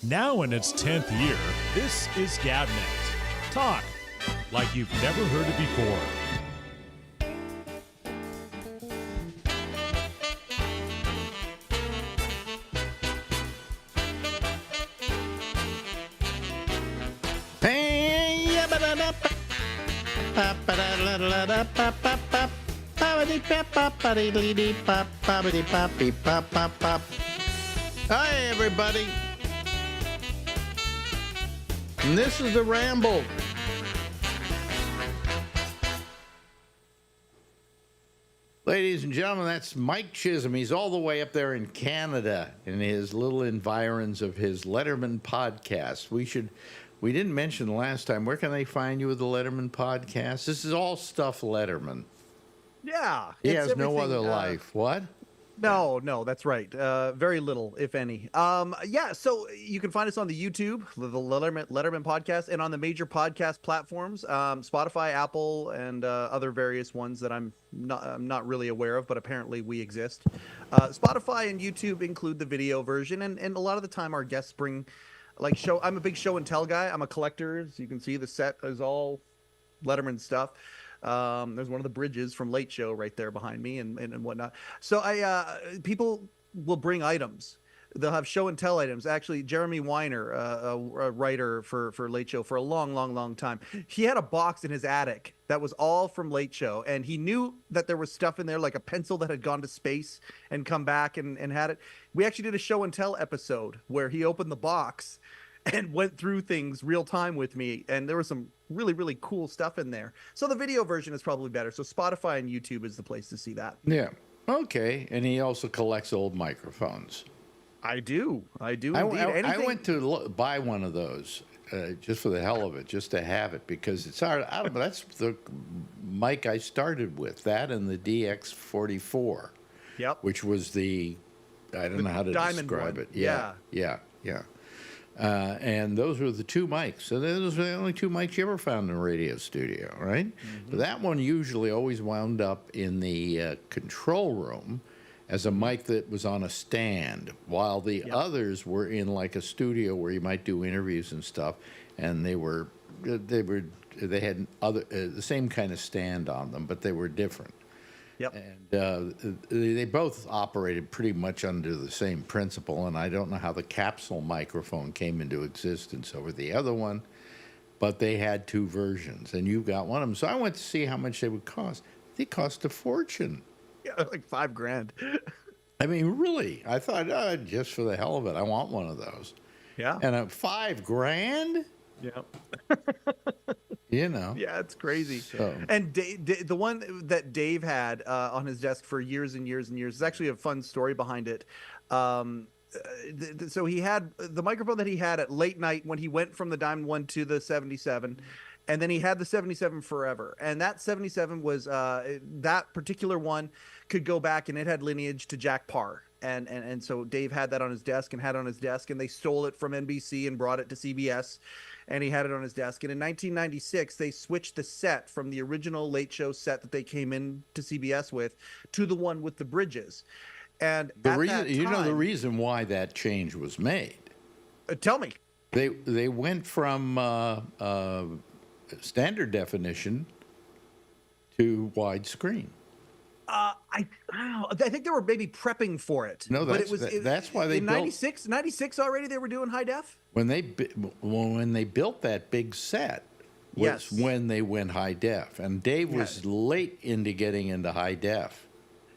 Now in its 10th year, this is Gabnet. Talk like you've never heard it before. Hi, everybody. And this is the Ramble. Ladies and gentlemen, that's Mike Chisholm. He's all the way up there in Canada in his little environs of his Letterman podcast. We didn't mention the last time. Where can they find you with the Letterman podcast? This is all stuff Letterman. Yeah. He has no other life. What? No, that's right. Very little, if any. So you can find us on the YouTube, the Letterman podcast, and on the major podcast platforms, Spotify, Apple, and other various ones that I'm not really aware of, but apparently we exist. Spotify and YouTube include the video version, and a lot of the time our guests bring I'm a big show and tell guy. I'm a collector, as you can see. The set is all Letterman stuff. There's one of the bridges from Late Show right there behind me and whatnot. So people will bring items. They'll have show and tell items. Actually, Jeremy Weiner, a writer for Late Show for a long time, he had a box in his attic that was all from Late Show, and he knew that there was stuff in there, like a pencil that had gone to space and come back and had it. We actually did a show and tell episode where he opened the box and went through things real time with me, and there was some really cool stuff in there. So the video version is probably better. So Spotify and YouTube is the place to see that. Yeah. Okay. And he also collects old microphones. I do indeed. I went to buy one of those just for the hell of it, just to have it, because it's hard. That's the mic I started with, that and the DX44. Yep. Which was I don't know how to describe it. Yeah. And those were the two mics. So those were the only two mics you ever found in a radio studio, right? Mm-hmm. But that one usually always wound up in the control room as a mic that was on a stand, while the others were in like a studio where you might do interviews and stuff, and they had the same kind of stand on them, but they were different. Yep. And they both operated pretty much under the same principle, and I don't know how the capsule microphone came into existence over the other one, but they had two versions, and you got one of them. So I went to see how much they would cost. They cost a fortune. Yeah, like $5,000. I mean, really, I thought, just for the hell of it, I want one of those. Yeah. And $5,000? Yeah. You know. Yeah, it's crazy. So. And the one that Dave had on his desk for years and years and years is actually a fun story behind it. So he had the microphone that he had at late night when he went from the Diamond 1 to the 77. And then he had the 77 forever. And that 77 was that particular one could go back, and it had lineage to Jack Parr. And so Dave had that on his desk and they stole it from NBC and brought it to CBS, and he had it on his desk. And in 1996, they switched the set from the original Late Show set that they came in to CBS with to the one with the bridges. And the reason why that change was made. Tell me. They went from standard definition to widescreen. I think they were maybe prepping for it. No, that's why they in 96 already they were doing high def. When they built that big set was when they went high def, and Dave was late into getting into high def.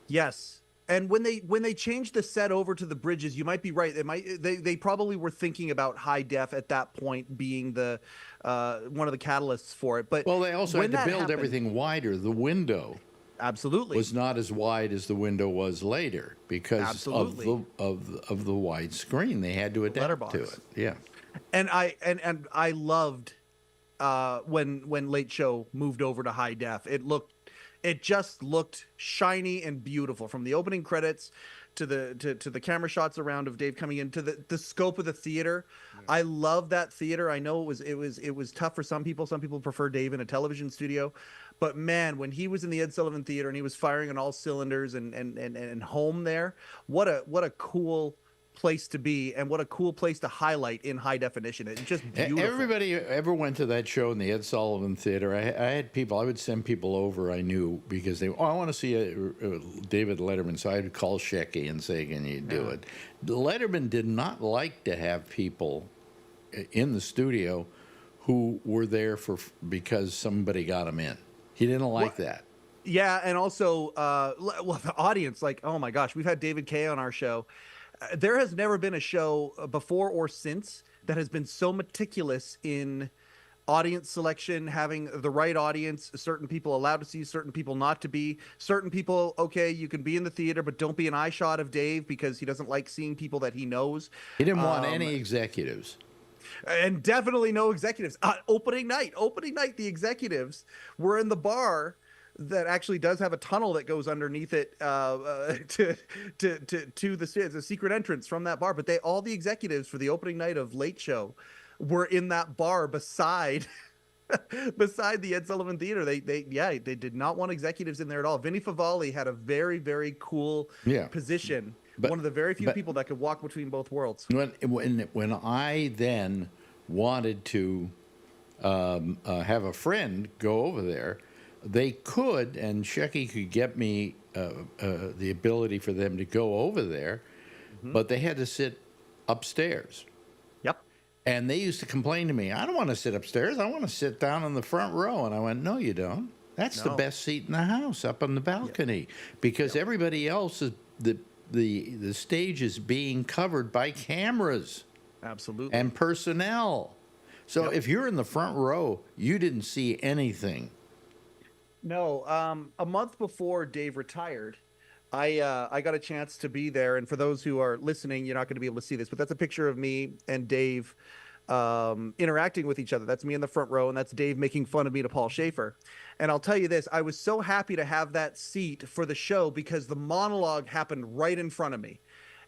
Yes. And when they changed the set over to the bridges, you might be right. They probably were thinking about high def at that point being the one of the catalysts for it. But they also had to build everything wider. The window was not as wide as the window was later because of the wide screen. They had to adapt to it. Yeah. And I loved when Late Show moved over to high def. It just looked shiny and beautiful, from the opening credits to the camera shots around of Dave coming into the scope of the theater. Yeah. I love that theater. I know it was tough for some people. Some people prefer Dave in a television studio, but man, when he was in the Ed Sullivan Theater and he was firing on all cylinders and home there, what a cool place to be, and what a cool place to highlight in high definition. It's just beautiful. Everybody ever went to that show in the Ed Sullivan Theater? I had people. I would send people over I knew because they. Oh, I want to see David Letterman. So I'd call Shecky and say, "Can you do it?" Letterman did not like to have people in the studio who were there because somebody got them in. He didn't like that. Yeah, and also, well, the audience, like, oh my gosh, we've had David Kay on our show. There has never been a show before or since that has been so meticulous in audience selection, having the right audience, certain people allowed to see, certain people not to be, certain people, okay, you can be in the theater, but don't be an eye shot of Dave because he doesn't like seeing people that he knows. He didn't want any executives. And definitely no executives. Opening night, the executives were in the bar that actually does have a tunnel that goes underneath it to the secret entrance from that bar. But all the executives for the opening night of Late Show were in that bar beside the Ed Sullivan Theater. They did not want executives in there at all. Vinny Favale had a very, very cool position. One of the very few people that could walk between both worlds. When I then wanted to have a friend go over there, they could, and Shecky could get me the ability for them to go over there, but they had to sit upstairs. Yep. And they used to complain to me, I don't want to sit upstairs. I want to sit down in the front row. And I went, no, you don't. That's the best seat in the house, up on the balcony, because everybody else is the stage is being covered by cameras. Absolutely. And personnel. So if you're in the front row, you didn't see anything. No, a month before Dave retired, I got a chance to be there. And for those who are listening, you're not going to be able to see this, but that's a picture of me and Dave interacting with each other. That's me in the front row, and that's Dave making fun of me to Paul Schaefer. And I'll tell you this, I was so happy to have that seat for the show because the monologue happened right in front of me.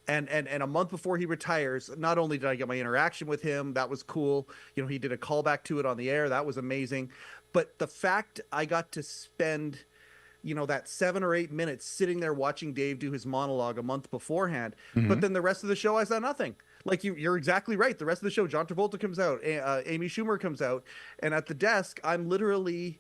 And a month before he retires, not only did I get my interaction with him, that was cool. You know, he did a callback to it on the air. That was amazing. But the fact I got to spend, you know, that 7 or 8 minutes sitting there watching Dave do his monologue a month beforehand, but then the rest of the show I saw nothing. Like you're exactly right. The rest of the show, John Travolta comes out, Amy Schumer comes out, and at the desk, I'm literally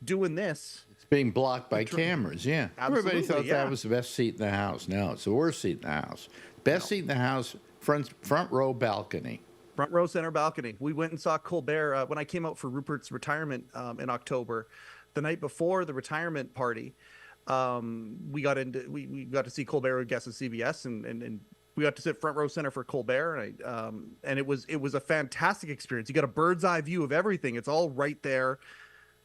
doing this. It's being blocked by cameras, yeah. Everybody thought that was the best seat in the house. No, it's the worst seat in the house. Best seat in the house, front row balcony. Front row center balcony. We went and saw Colbert when I came out for Rupert's retirement in October. The night before the retirement party, we got to see Colbert guest at CBS, and we got to sit front row center for Colbert, and it was a fantastic experience. You got a bird's eye view of everything. It's all right there,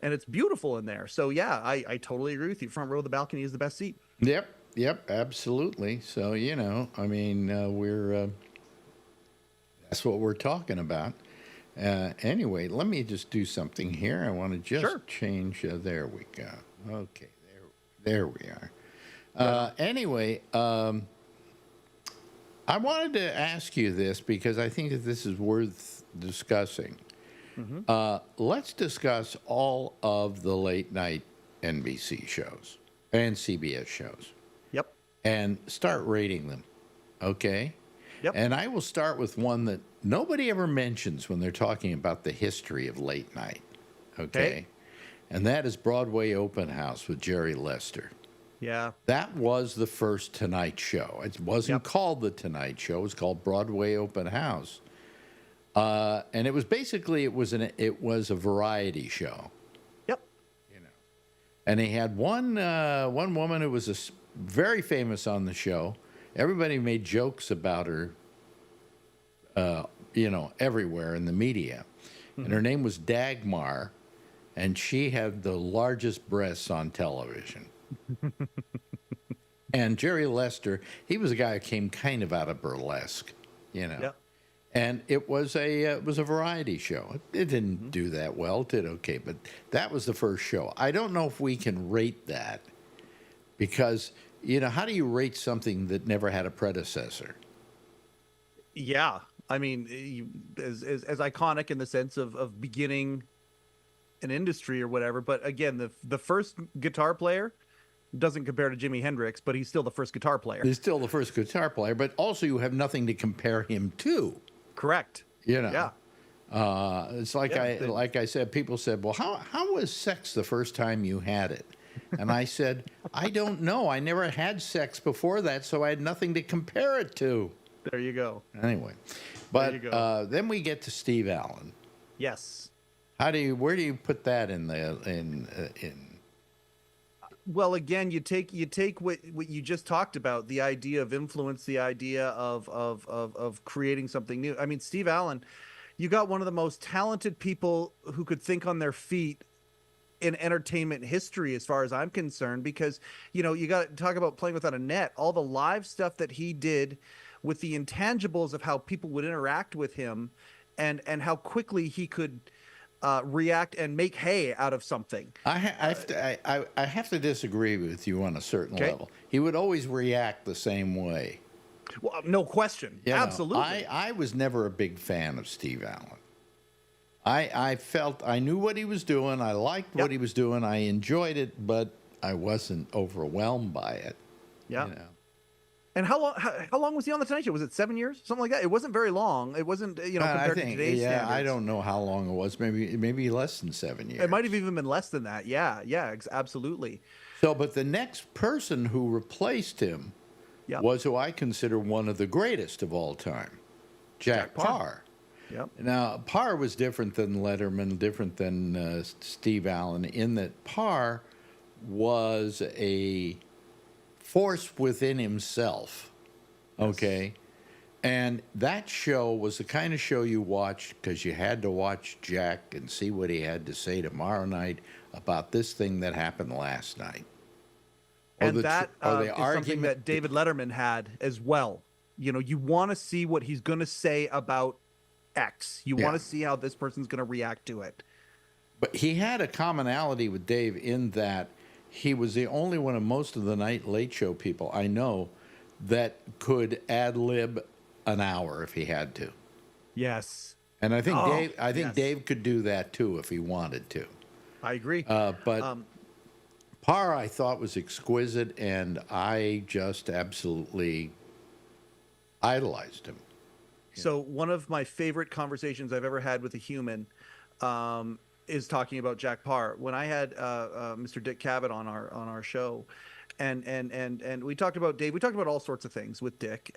and it's beautiful in there. So yeah, I totally agree with you. Front row of the balcony is the best seat. Yep, absolutely. So I mean, that's what we're talking about. Anyway, let me just do something here. I want to just change. There we go. Okay, there we are. Anyway, I wanted to ask you this because I think that this is worth discussing. Let's discuss all of the late night NBC shows and CBS shows. Yep. And start rating them. Okay? Yep. And I will start with one that nobody ever mentions when they're talking about the history of late night. Okay? And that is Broadway Open House with Jerry Lester. Yeah. That was the first Tonight Show. It wasn't called The Tonight Show. It was called Broadway Open House. And it was basically, it was a variety show. Yep. And they had one woman who was very famous on the show. Everybody made jokes about her, everywhere in the media. And her name was Dagmar, and she had the largest breasts on television. And Jerry Lester, he was a guy who came kind of out of burlesque, Yep. And it was a variety show. It didn't do that well. It did okay, but that was the first show. I don't know if we can rate that because, how do you rate something that never had a predecessor? Yeah. I mean, as iconic in the sense of beginning an industry or whatever. But again, the first guitar player Doesn't compare to Jimi Hendrix, but he's still the first guitar player. He's still the first guitar player, but also you have nothing to compare him to. Correct. You know. Yeah. It's like I said. People said, "Well, how was sex the first time you had it?" And I said, "I don't know. I never had sex before that, so I had nothing to compare it to." There you go. Anyway, but then we get to Steve Allen. Yes. Where do you put that in? Well, again, you take what you just talked about, the idea of influence, the idea of creating something new. I mean, Steve Allen, you got one of the most talented people who could think on their feet in entertainment history, as far as I'm concerned, because, you know, you got to talk about playing without a net, all the live stuff that he did with the intangibles of how people would interact with him, and how quickly he could react and make hay out of something. I have to disagree with you on a certain level. He would always react the same way. Well, no question. You know, absolutely. I was never a big fan of Steve Allen. I felt I knew what he was doing. I liked what he was doing. I enjoyed it, but I wasn't overwhelmed by it. Yeah. You know? And how long was he on the Tonight Show? Was it 7 years? Something like that. It wasn't very long. It wasn't, you know, compared to today's standards. I don't know how long it was. Maybe less than 7 years. It might have even been less than that. Yeah, absolutely. So, but the next person who replaced him was who I consider one of the greatest of all time, Jack Parr. Yep. Now, Parr was different than Letterman, different than Steve Allen, in that Parr was a force within himself, okay? And that show was the kind of show you watched because you had to watch Jack and see what he had to say tomorrow night about this thing that happened last night. And that is something that David Letterman had as well. You know, you want to see what he's going to say about X. You want to see how this person's going to react to it. But he had a commonality with Dave in that he was the only one of most of the night late show people I know that could ad-lib an hour if he had to. Yes. And I think Dave could do that too if he wanted to. I agree. But Parr, I thought, was exquisite, and I just absolutely idolized him. So one of my favorite conversations I've ever had with a human is talking about Jack Parr. When I had Mr. Dick Cavett on our show, and we talked about Dave. We talked about all sorts of things with Dick,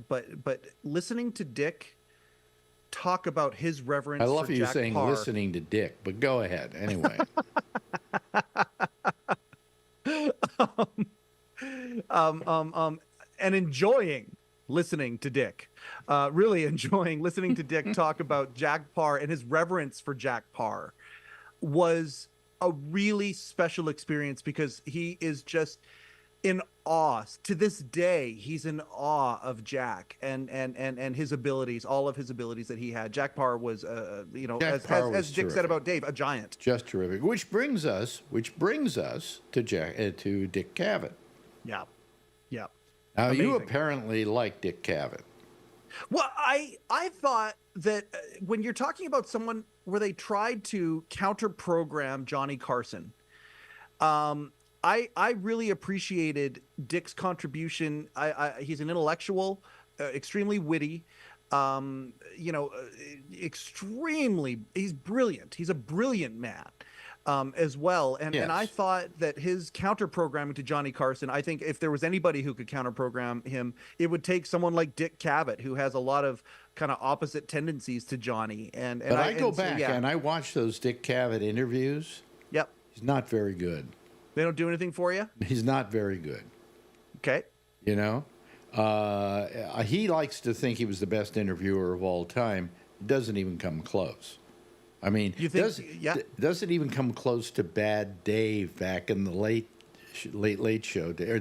but listening to Dick talk about his reverence. I love for you Jack saying Parr, listening to Dick, but go ahead anyway. And enjoying listening to Dick, really enjoying listening to Dick talk about Jack Parr and his reverence for Jack Parr was a really special experience, because he is just in awe. To this day, he's in awe of Jack and his abilities, all of his abilities that he had. Jack Parr was, you know, as Dick said about Dave, a giant. Just terrific. Which brings us to Dick Cavett. Yeah. Now, Amazing. you apparently like Dick Cavett. Well, I thought that when you're talking about someone where they tried to counter-program Johnny Carson, I really appreciated Dick's contribution. He's an intellectual, extremely witty, you know, he's brilliant. He's a brilliant man. As well. And I thought that his counter-programming to Johnny Carson, I think if there was anybody who could counter-program him, it would take someone like Dick Cavett, who has a lot of kind of opposite tendencies to Johnny. But I go back and I watch those Dick Cavett interviews. Yep. He's not very good. They don't do anything for you? He's not very good. Okay. You know? He likes to think he was the best interviewer of all time. Doesn't even come close. I mean, does it even come close to Bad Dave back in the late show days?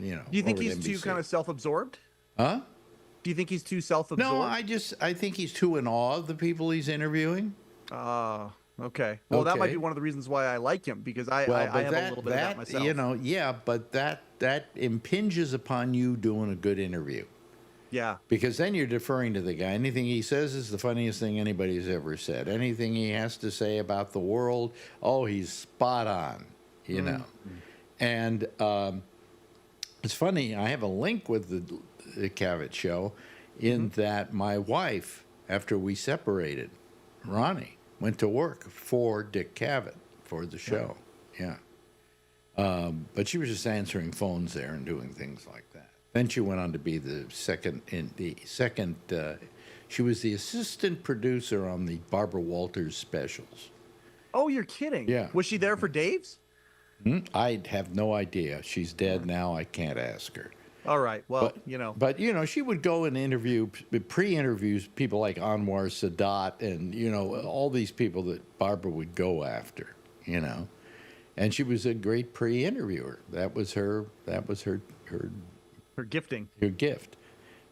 You know. Do you think he's too kind of self-absorbed? Huh? Do you think he's too self-absorbed? No, I think he's too in awe of the people he's interviewing. Okay. Well, that might be one of the reasons why I like him, because I have a little bit of that myself. You know, but that impinges upon you doing a good interview. Yeah. Because then you're deferring to the guy. Anything he says is the funniest thing anybody's ever said. Anything he has to say about the world, he's spot on. you know. And it's funny, I have a link with the Cavett show in that my wife, after we separated, Ronnie, went to work for Dick Cavett for the show. Yeah. But she was just answering phones there and doing things like that. Then she went on to be she was the assistant producer on the Barbara Walters specials. Oh, you're kidding. Yeah. Was she there for Dave's? I have no idea. She's dead now. I can't ask her. All right. Well, But, she would go and interview, pre-interviews, people like Anwar Sadat and, all these people that Barbara would go after, And she was a great pre-interviewer. That was her gifting. Her gift.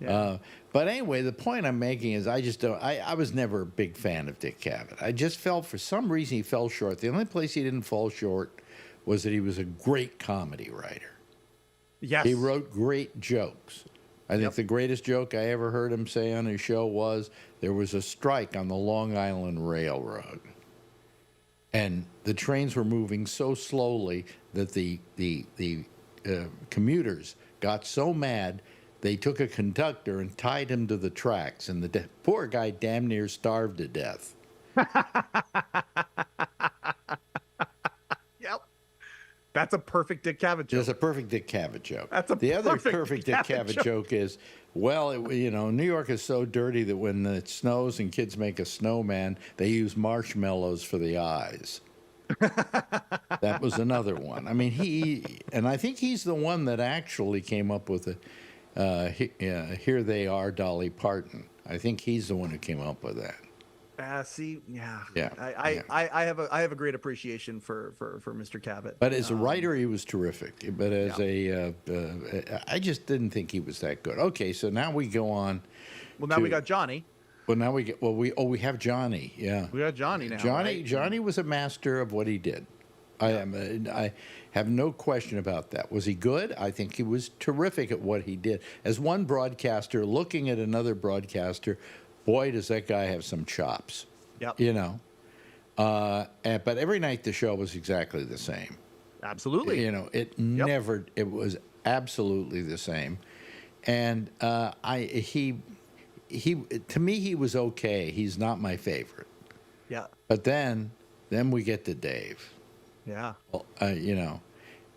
Yeah. But anyway, the point I'm making is I was never a big fan of Dick Cavett. I just felt for some reason he fell short. The only place he didn't fall short was that he was a great comedy writer. Yes. He wrote great jokes. I think the greatest joke I ever heard him say on his show was there was a strike on the Long Island Railroad. And the trains were moving so slowly that the commuters got so mad they took a conductor and tied him to the tracks, and the poor guy damn near starved to death. Yep. That's a perfect Dick Cavett joke. That's a perfect Dick Cavett joke. That's the other perfect Dick Cavett joke is, New York is so dirty that when it snows and kids make a snowman, they use marshmallows for the eyes. That was another one. I mean, I think he's the one that actually came up with Here They Are, Dolly Parton. I think he's the one who came up with that. Yeah. I have a great appreciation for Mr. Cavett. But as a writer, he was terrific. But as I just didn't think he was that good. Okay, so now we go on. Well, now we got Johnny. Well, now we have Johnny. Yeah, we got Johnny now. Johnny was a master of what he did. I have no question about that. Was he good? I think he was terrific at what he did. As one broadcaster looking at another broadcaster, boy, does that guy have some chops. Yep. But every night the show was exactly the same. Absolutely. It was absolutely the same. And to me, he was okay. He's not my favorite. Yeah. But then we get to Dave. Yeah.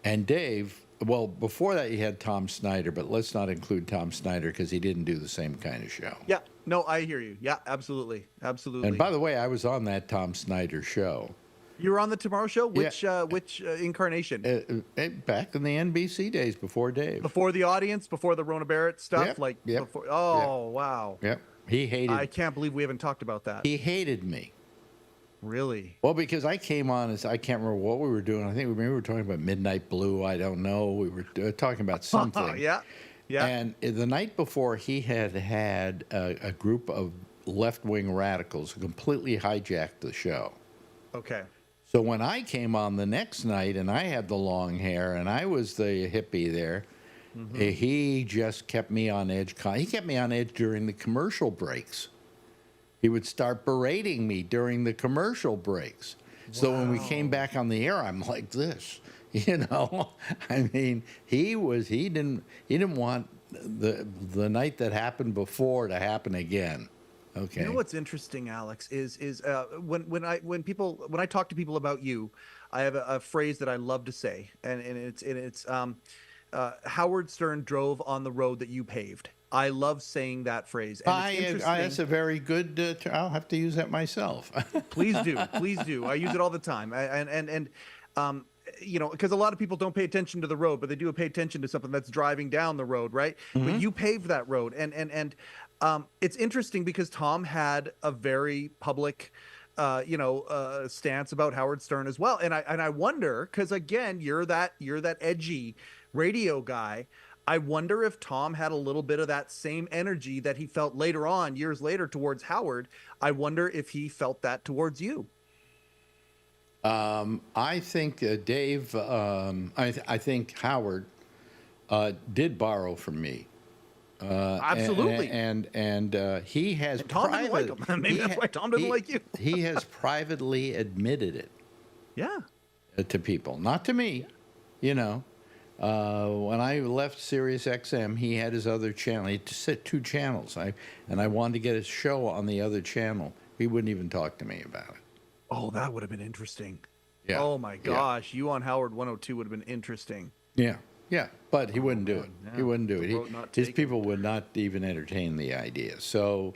And Dave, well, before that you had Tom Snyder, but let's not include Tom Snyder because he didn't do the same kind of show. Yeah. No, I hear you. Yeah, absolutely. Absolutely. And by the way, I was on that Tom Snyder show. You were on the Tomorrow Show? Which incarnation? Back in the NBC days before Dave. Before the audience, before the Rona Barrett stuff? Yep. Before, wow. Yep. He hated I can't believe we haven't talked about that. He hated me. Really? Well, because I came on I can't remember what we were doing. I think maybe we were talking about Midnight Blue. I don't know. We were talking about something. Yeah. And the night before, he had a group of left-wing radicals who completely hijacked the show. Okay. So when I came on the next night and I had the long hair and I was the hippie there, he just kept me on edge. He kept me on edge during the commercial breaks. He would start berating me during the commercial breaks. So when we came back on the air, I'm like this, I mean, he didn't want the night that happened before to happen again. Okay. You know what's interesting, Alex, is when I talk to people about you, I have a phrase that I love to say, and it's Howard Stern drove on the road that you paved. I love saying that phrase. And that's a very good. I'll have to use that myself. Please do. I use it all the time. Because a lot of people don't pay attention to the road, but they do pay attention to something that's driving down the road, right? But you paved that road, and it's interesting because Tom had a very public, stance about Howard Stern as well, and I wonder, because again, you're that edgy radio guy. I wonder if Tom had a little bit of that same energy that he felt later on, years later, towards Howard. I wonder if he felt that towards you. I think Dave. I think Howard did borrow from me. Absolutely. And he has. And Tom didn't like him. Maybe that's why Tom didn't like you. He has privately admitted it. Yeah. to people, not to me. You know, when I left Sirius XM, he had his other channel. He had 2 channels. I wanted to get his show on the other channel. He wouldn't even talk to me about it. Oh, that would have been interesting. Yeah. Oh my gosh, you on Howard 102 would have been interesting. Yeah. Yeah. But he wouldn't do it. Yeah. He wouldn't do The it. road not His taken. people would not even entertain the idea. So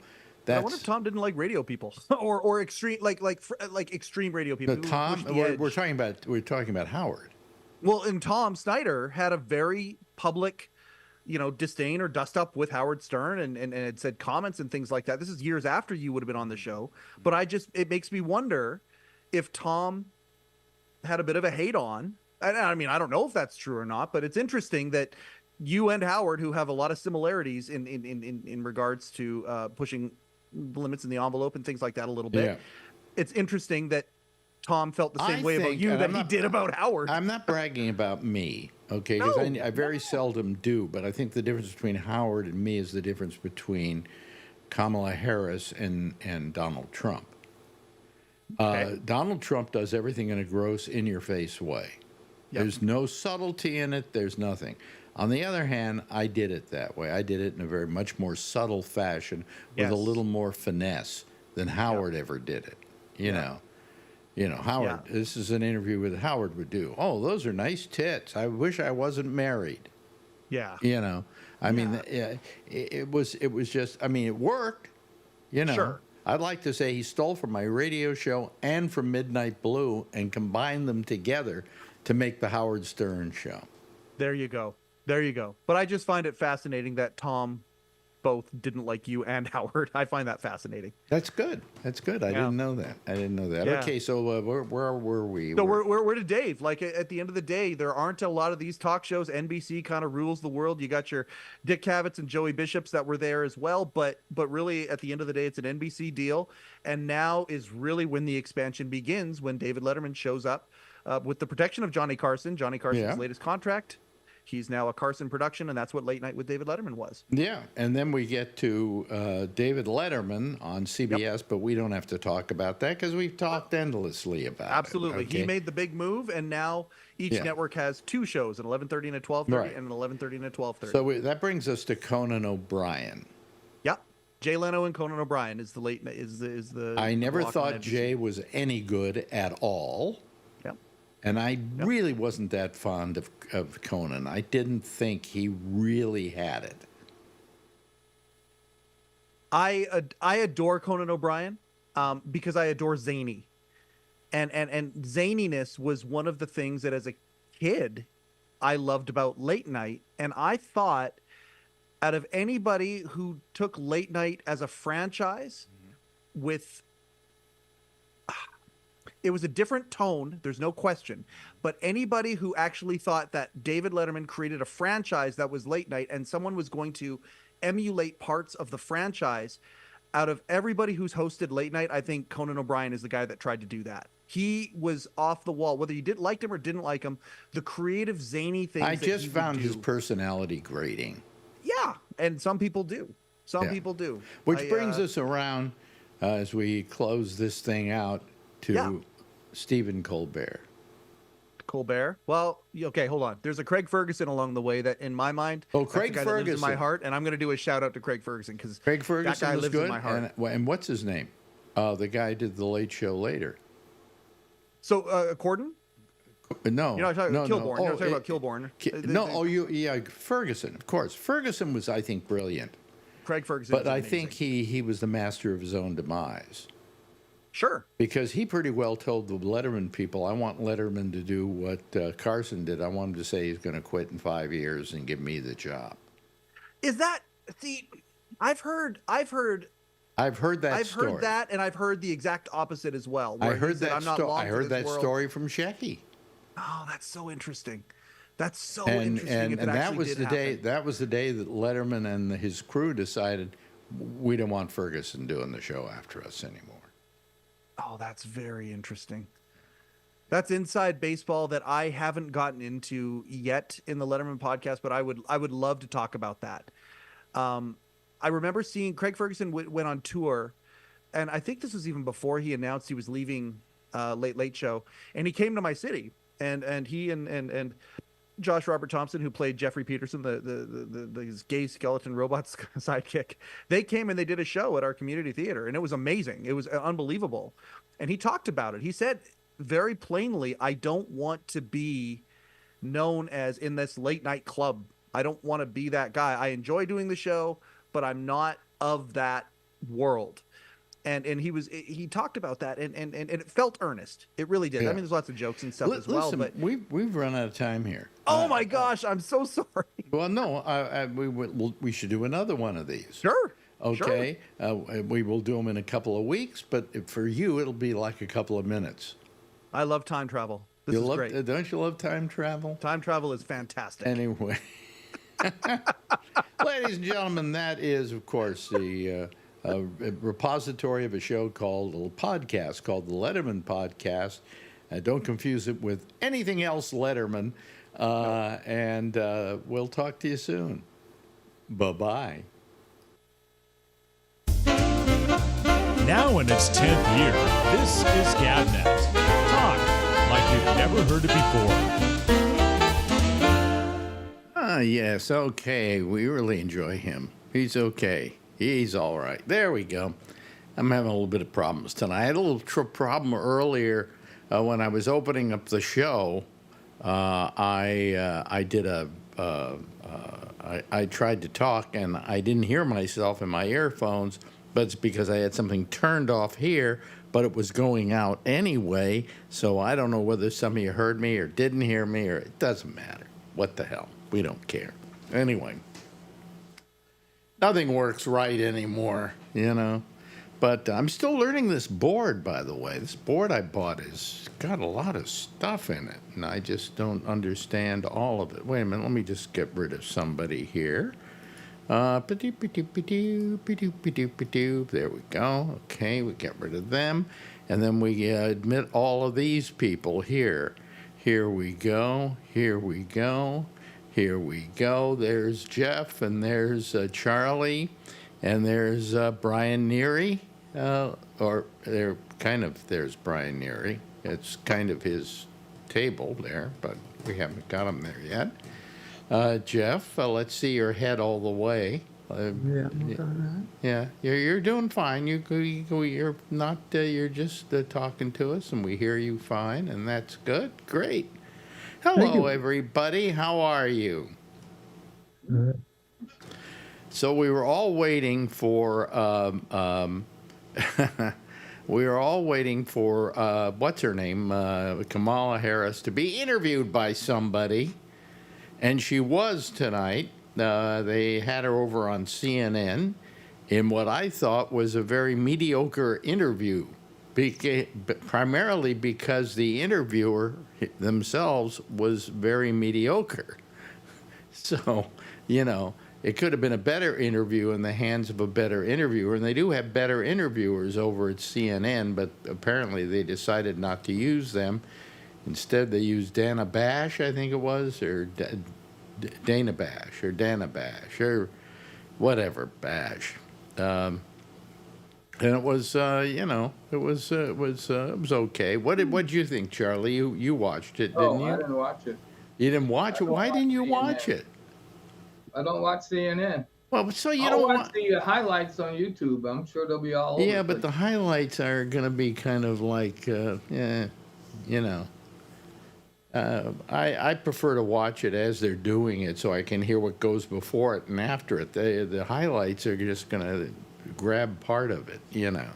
I wonder that's if Tom didn't like radio people or extreme like extreme radio people. the who Tom. pushed the We're edge. talking about Howard. Well, and Tom Snyder had a very public, disdain or dust up with Howard Stern and had said comments and things like that. This is years after you would have been on the show. But it makes me wonder if Tom had a bit of a hate on. I mean, I don't know if that's true or not, but it's interesting that you and Howard, who have a lot of similarities in regards to pushing the limits in the envelope and things like that a little bit. Yeah. It's interesting that Tom felt the same I way about think- you and that I'm he not- did about Howard. I'm not bragging about me, okay? Because No, I very seldom do, but I think the difference between Howard and me is the difference between Kamala Harris and Donald Trump. Okay. Donald Trump does everything in a gross, in-your-face way. Yep. There's no subtlety in it. There's nothing. On the other hand, I did it that way. I did it in a very much more subtle fashion with a Yes. little more finesse than Howard ever did it. You know. Howard, Yeah. this is an interview with Howard would do. Oh, those are nice tits. I wish I wasn't married. Yeah. I mean, it was just, I mean, it worked, Sure. I'd like to say he stole from my radio show and from Midnight Blue and combined them together to make the Howard Stern show. There you go. But I just find it fascinating that Tom both didn't like you and Howard. I find that fascinating. That's good. I didn't know that. Yeah. Okay, so where were we? So we're to Dave. Like at the end of the day, there aren't a lot of these talk shows. NBC kind of rules the world. You got your Dick Cavitt's and Joey Bishops that were there as well. But really, at the end of the day, it's an NBC deal. And now is really when the expansion begins, when David Letterman shows up with the protection of Johnny Carson. Johnny Carson's Yeah. latest contract. He's now a Carson production, and that's what Late Night with David Letterman was. Yeah, and then we get to David Letterman on CBS, but we don't have to talk about that because we've talked endlessly about Absolutely. it. Okay? He made the big move, and now each Yeah. network has 2 shows, an 11:30 and a 12:30, Right. and an 11:30 and a 12:30. So that brings us to Conan O'Brien. Yep. Jay Leno and Conan O'Brien is the I never block on thought NBC. Jay was any good at all. Yep. And I really wasn't that fond of Conan. I didn't think he really had it. I adore Conan O'Brien because I adore zany, and zaniness was one of the things that as a kid I loved about Late Night, and I thought out of anybody who took Late Night as a franchise with it was a different tone, there's no question. But anybody who actually thought that David Letterman created a franchise that was Late Night and someone was going to emulate parts of the franchise, out of everybody who's hosted Late Night, I think Conan O'Brien is the guy that tried to do that. He was off the wall, whether you liked him or didn't like him. The creative zany things. I that just he would found his do- personality grating. Yeah, and some people do. Some Yeah. people do. Which brings us around, as we close this thing out, to Yeah. Stephen Colbert. Colbert. Well, okay, hold on. There's a Craig Ferguson along the way that, in my mind, Oh, that's the Craig guy that lives in my Ferguson. heart, and I'm going to do a shout out to Craig Ferguson because Craig that Ferguson guy was lives good. in my heart. And what's his name? The guy who did The Late Show later. So, Corden? No, You're not talking about no, Kilborn. no. You're not talking about Kilborn. No, yeah, Ferguson, of course. Ferguson was, I think, brilliant. Craig Ferguson. But is I amazing. think he was the master of his own demise. Sure. Because he pretty well told the Letterman people, I want Letterman to do what Carson did. I want him to say he's going to quit in 5 years and give me the job. Is that, see, I've heard I've heard that story. heard that, and I've heard the exact opposite as well. I where he heard said, that "I'm not story. long I for heard this that world." story from Shecky. Oh, that's so interesting. That's so And interesting. if it that actually was did the day. happen. That was the day that Letterman and his crew decided we don't want Ferguson doing the show after us anymore. Oh, that's very interesting. That's inside baseball that I haven't gotten into yet in the Letterman podcast, but I would love to talk about that. I remember seeing Craig Ferguson went on tour, and I think this was even before he announced he was leaving Late Show, and he came to my city, and he and Josh Robert Thompson, who played Jeffrey Peterson, the gay skeleton robot sidekick, they came and they did a show at our community theater, and it was amazing. It was unbelievable. And he talked about it. He said very plainly, I don't want to be known as in this late night club. I don't want to be that guy. I enjoy doing the show, but I'm not of that world. And he talked about that, and it felt earnest. It really did. Yeah. I mean, there's lots of jokes and stuff as well. Listen, But we've run out of time here. oh my gosh, I'm so sorry. Well, no, we should do another one of these. Sure. Okay. We will do them in a couple of weeks, but for you, it'll be like a couple of minutes. I love time travel. This is great. Don't you love time travel? Time travel is fantastic. Anyway, ladies and gentlemen, that is, of course, the a repository of a show called a podcast called the Letterman Podcast. Don't confuse it with anything else Letterman. And we'll talk to you soon. Bye-bye. Now in its 10th year, this is GabNet. Talk like you've never heard it before. Yes, okay. We really enjoy him. He's okay. He's all right. There we go. I'm having a little bit of problems tonight. I had a little problem earlier when I was opening up the show. I tried to talk and I didn't hear myself in my earphones, but it's because I had something turned off here, but it was going out anyway. So I don't know whether some of you heard me or didn't hear me, or it doesn't matter. What the hell? We don't care. Anyway. Nothing works right anymore, you know. But I'm still learning this board, by the way. This board I bought has got a lot of stuff in it, and I just don't understand all of it. Wait a minute, let me just get rid of somebody here. There we go. Okay, we get rid of them. And then we admit all of these people here. Here we go. Here we go. Here we go. There's Jeff, and there's Charlie, and there's Brian Neary. There's Brian Neary. It's kind of his table there, but we haven't got him there yet. Jeff, let's see your head all the way. Yeah, you're doing fine. You're not. You're just talking to us, and we hear you fine, and that's good. Great. Hello, everybody. How are you? So we were all waiting for. We were all waiting for what's her name, Kamala Harris, to be interviewed by somebody, and she was tonight. They had her over on CNN in what I thought was a very mediocre interview, primarily because the interviewer themselves was very mediocre. So, you know, it could have been a better interview in the hands of a better interviewer, and they do have better interviewers over at CNN, but apparently they decided not to use them. Instead, they used Dana Bash, I think it was, or Dana Bash, or whatever, Bash. And it was, it was okay. What did you think, Charlie? You watched it, didn't you? I didn't watch it. You didn't watch it? Why didn't you watch it? I don't watch CNN. Well, so you I'll don't watch the highlights on YouTube. I'm sure they'll be all over. Yeah, but the highlights are going to be kind of like, I prefer to watch it as they're doing it so I can hear what goes before it and after it. The highlights are just going to grab part of it, you know.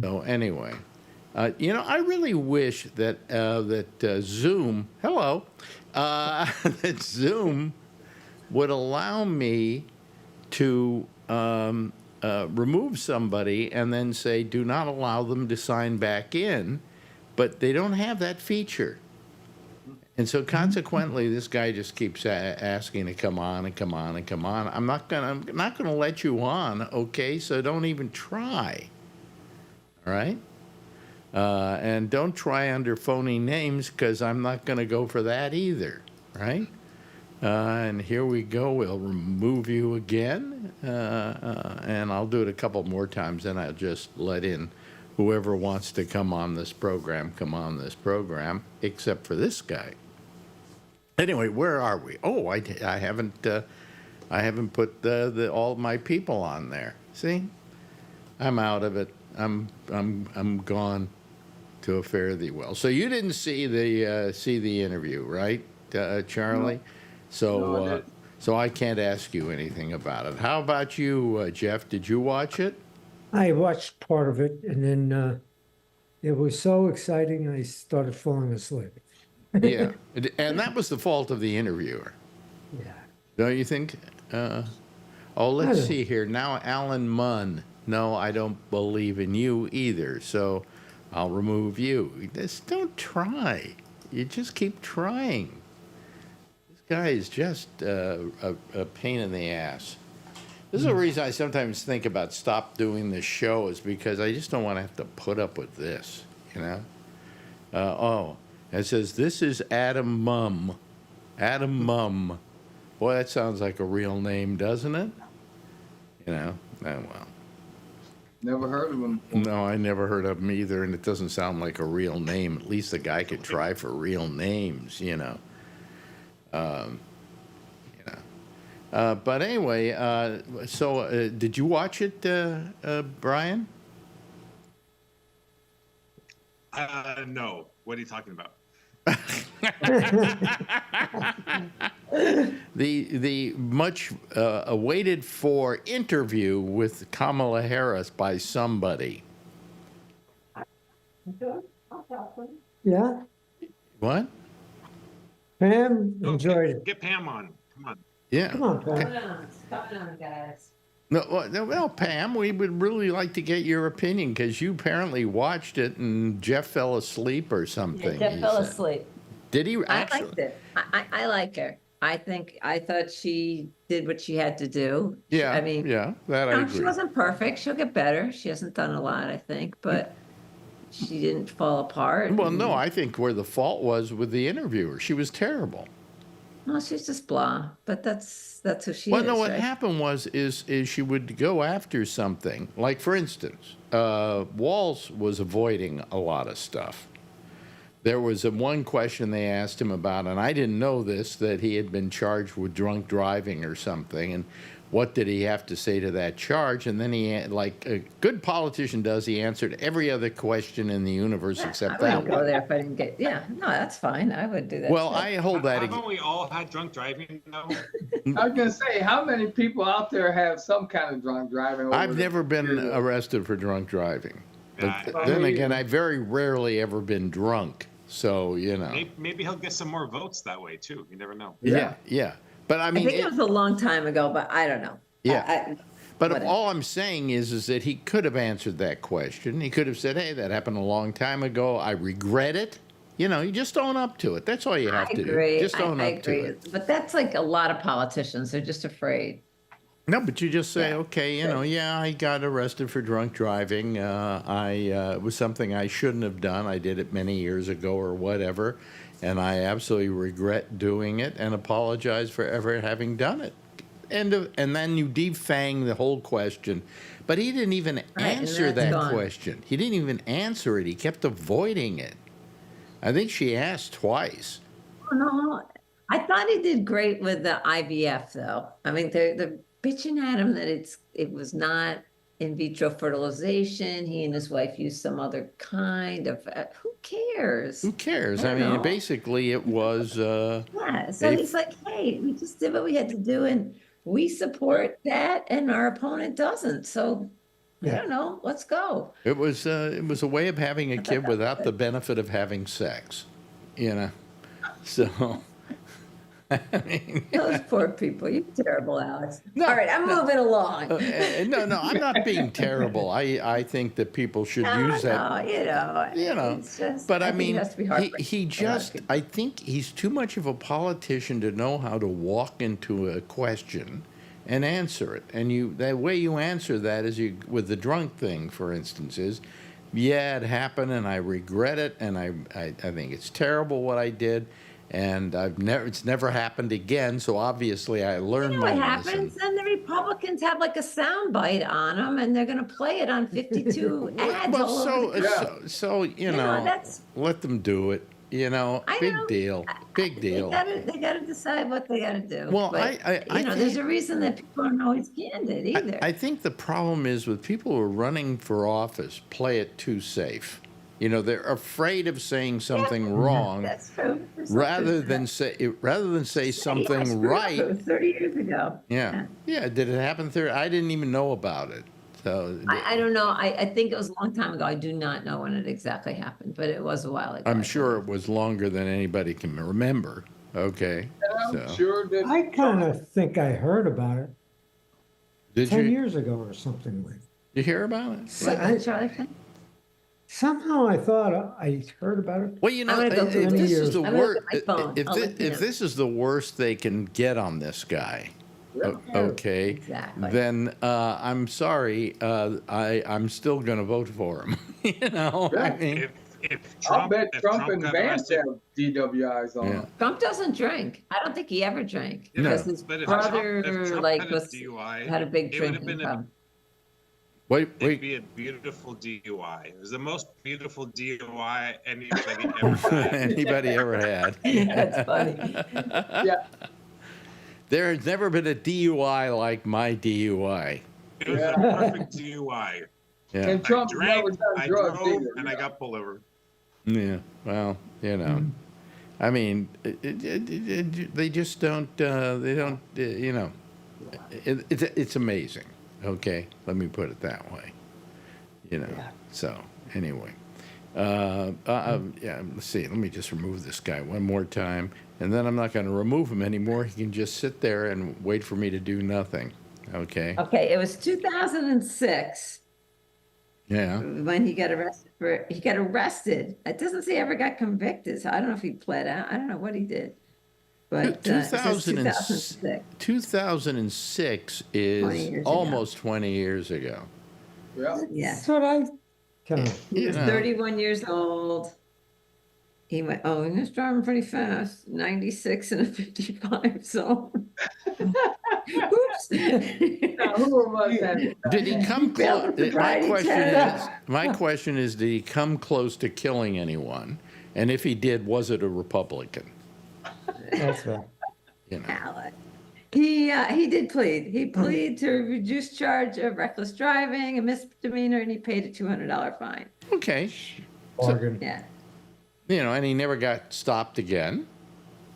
So anyway, I really wish that Zoom, that Zoom would allow me to remove somebody and then say, do not allow them to sign back in, but they don't have that feature. And so consequently, this guy just keeps asking to come on and come on and come on. I'm not gonna let you on, okay? So don't even try. All right? And don't try under phony names, because I'm not gonna go for that either, right? And here we go. We'll remove you again, and I'll do it a couple more times, and I'll just let in whoever wants to come on this program, come on this program, except for this guy. Anyway, where are we? Oh, I haven't put all my people on there. See, I'm out of it. I'm gone to a fare thee well. So you didn't see the interview, right, Charlie? No. So No, I didn't. so I can't ask you anything about it. How about you, Jeff? Did you watch it? I watched part of it, and then it was so exciting, I started falling asleep. Yeah, and that was the fault of the interviewer, Yeah. don't you think? Let's see here. Now, Alan Munn. No, I don't believe in you either, so I'll remove you. Just don't try. You just keep trying. This guy is just a pain in the ass. This is the reason I sometimes think about stop doing this show, is because I just don't want to have to put up with this, you know? It says, this is Adam Mum. Adam Mum. Boy, that sounds like a real name, doesn't it? You know? Well. Never heard of him. No, I never heard of him either, and it doesn't sound like a real name. At least the guy could try for real names, you know. But anyway, did you watch it, Brian? No. What are you talking about? The much awaited for interview with Kamala Harris by somebody. Yeah, What? Pam No, enjoyed it. Get Pam on. Come on. Yeah. Come on, Pam. Come on, guys. No, well, Pam, we would really like to get your opinion, because you apparently watched it and Jeff fell asleep or something. Jeff you fell said. asleep. Did he I actually? liked it. I like her. I thought she did what she had to do. Yeah. I mean, yeah, that I no, agree. she wasn't perfect. She'll get better. She hasn't done a lot, I think, but she didn't fall apart. Well, no, I think where the fault was with the interviewer. She was terrible. No, she's just blah. But that's who she Well, is. no, what right? happened is she would go after something. Like, for instance, Walls was avoiding a lot of stuff. There was one question they asked him about, and I didn't know this, that he had been charged with drunk driving or something, and what did he have to say to that charge? And then he, like a good politician does, he answered every other question in the universe except I that wouldn't go one. there if I didn't get. Yeah, no, that's fine. I would do that. Well, too. I hold that Haven't against. we all had drunk driving now? I was gonna say, how many people out there have some kind of drunk driving? over I've the never been years? arrested for drunk driving. But Yeah, then I- again, I've very rarely ever been drunk. So, you know. Maybe he'll get some more votes that way too. You never know. Yeah, yeah. But I I mean, think it was a long time ago, but I don't know. Yeah. but whatever. all I'm saying is that he could have answered that question. He could have said, hey, that happened a long time ago. I regret it. You know, you just own up to it. That's all you have I to agree. do. Just own I up to agree. it. But that's like a lot of politicians. They're just afraid. No, but you just say, Yeah. okay, you know, yeah, I got arrested for drunk driving. It was something I shouldn't have done. I did it many years ago or whatever, and I absolutely regret doing it and apologize for ever having done it. And then you defang the whole question. But he didn't even and answer that's that gone. question. He didn't even answer it. He kept avoiding it. I think she asked twice. Oh, no, I thought he did great with the IVF, though. I mean, they're bitching at him that it was not in vitro fertilization. He and his wife used some other kind of. Who cares? Who cares? I I don't mean, know. basically, it was. Yeah. So If- he's like, hey, we just did what we had to do, and we support that, and our opponent doesn't. So I Yeah. don't know. Let's go. It was a way of having a kid without the benefit of having sex, you know. So, I mean, Those poor people. You're terrible, Alex. No, All right, I'm moving along. no, I'm not being terrible. I think that people should use that. No, You know, it's just, but I think mean, it has to be he heartbreaking for a lot of just, people. I think he's too much of a politician to know how to walk into a question and answer it. And the way you answer that is with the drunk thing, for instance, is, yeah, it happened and I regret it and I think it's terrible what I did. and it's never happened again. So obviously, I learned You know my what lesson. happens? Then the Republicans have like a sound bite on them, and they're going to play it on 52 ads Well, all over the country. so you know, that's. let them do it. You know, I big know. deal, big deal. They gotta decide what they gotta do. Well, but, I there's think- a reason that people aren't always candid either. I think the problem is with people who are running for office, play it too safe. You know, they're afraid of saying something wrong That's true. rather than say something right. It was 30 years ago. Yeah. Did it happen there? I didn't even know about it. So I don't know. I think it was a long time ago. I do not know when it exactly happened, but it was a while ago. I'm I sure it believe. was longer than anybody can remember. Okay. And I'm So sure that I kind of think I heard about it did 10 you years ago or something like. you hear about it? What, I- Charlie Finn? Somehow I thought I heard about it. Well, you know, I'm gonna go if through many this is years. the I'm gonna look worst, at my phone. I'll let you if know. this is the worst they can get on this guy, okay, Exactly. then I'm sorry, I'm still going to vote for him. You know, I mean, If I'll Trump, bet if Trump Trump and got Vance arrested, have DWIs on. yeah. Trump doesn't drink. I don't think he ever drank No. because his but if Trump brother like had a was DUI, had a big it would have drinking been problem. Wait, it'd be a beautiful DUI. It was the most beautiful DUI anybody ever had. anybody ever had? That's funny. Yeah. There has never been a DUI like my DUI. It was a perfect DUI. Yeah. And Trump I never drank, done I drugs drove, either. and I got pulled over. Yeah, well, you know, I mean, they just don't. They don't. You know, it's amazing. Okay, let me put it that way. You know. So anyway, yeah. Let's see. Let me just remove this guy one more time, and then I'm not going to remove him anymore. He can just sit there and wait for me to do nothing. Okay. Okay, it was 2006 Yeah. when he got arrested. It doesn't say he ever got convicted, so I don't know if he pled out. I don't know what he did. But it says 2006. 2006 20 is years ago. almost 20 years ago. Yeah. Yeah. That's what I kind of. He was Yeah. 31 years old. He was driving pretty fast, 96 and a 55 zone. Oops. Now, who of us has Did he come failed close? the sobriety test. My question is, did he come close to killing anyone? And if he did, was it a Republican? That's right. You know. Alec. He did plead. He pleaded to a reduced charge of reckless driving, a misdemeanor, and he paid a $200 fine. Okay. Bargain. Yeah. You know, and he never got stopped again,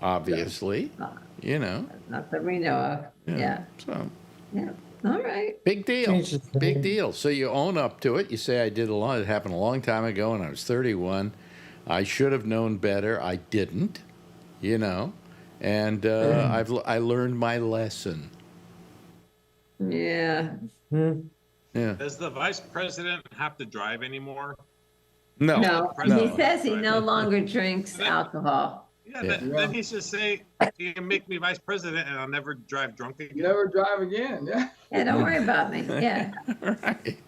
obviously. You know. Not that we know of. Yeah. So, Yeah. All right. big deal. Change the Big name. deal. So you own up to it. You say, I did a lot. It happened a long time ago when I was 31. I should have known better. I didn't, you know. And I learned my lesson. Yeah. Yeah. Does the vice president have to drive anymore? No. No. No. He says he no longer drinks alcohol. Yeah, Yeah. Then he should say, you can make me vice president and I'll never drive drunk again. never drive again? Yeah. Yeah, don't worry about me. Yeah. Right.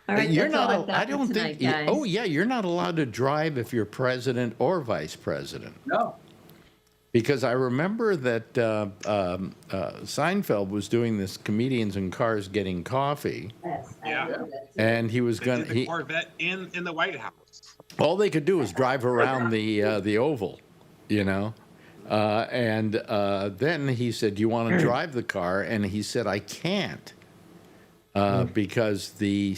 All right. You're that's all not. I've got I for don't tonight, think. guys. Oh yeah, you're not allowed to drive if you're president or vice president. No. Because I remember that Seinfeld was doing this comedians in cars getting coffee, Yes, I Yeah. know that too. and he was They going did the to. Corvette in the White House. All they could do was drive around the Oval, you know. And then he said, "Do you want to drive the car?" And he said, "I can't because they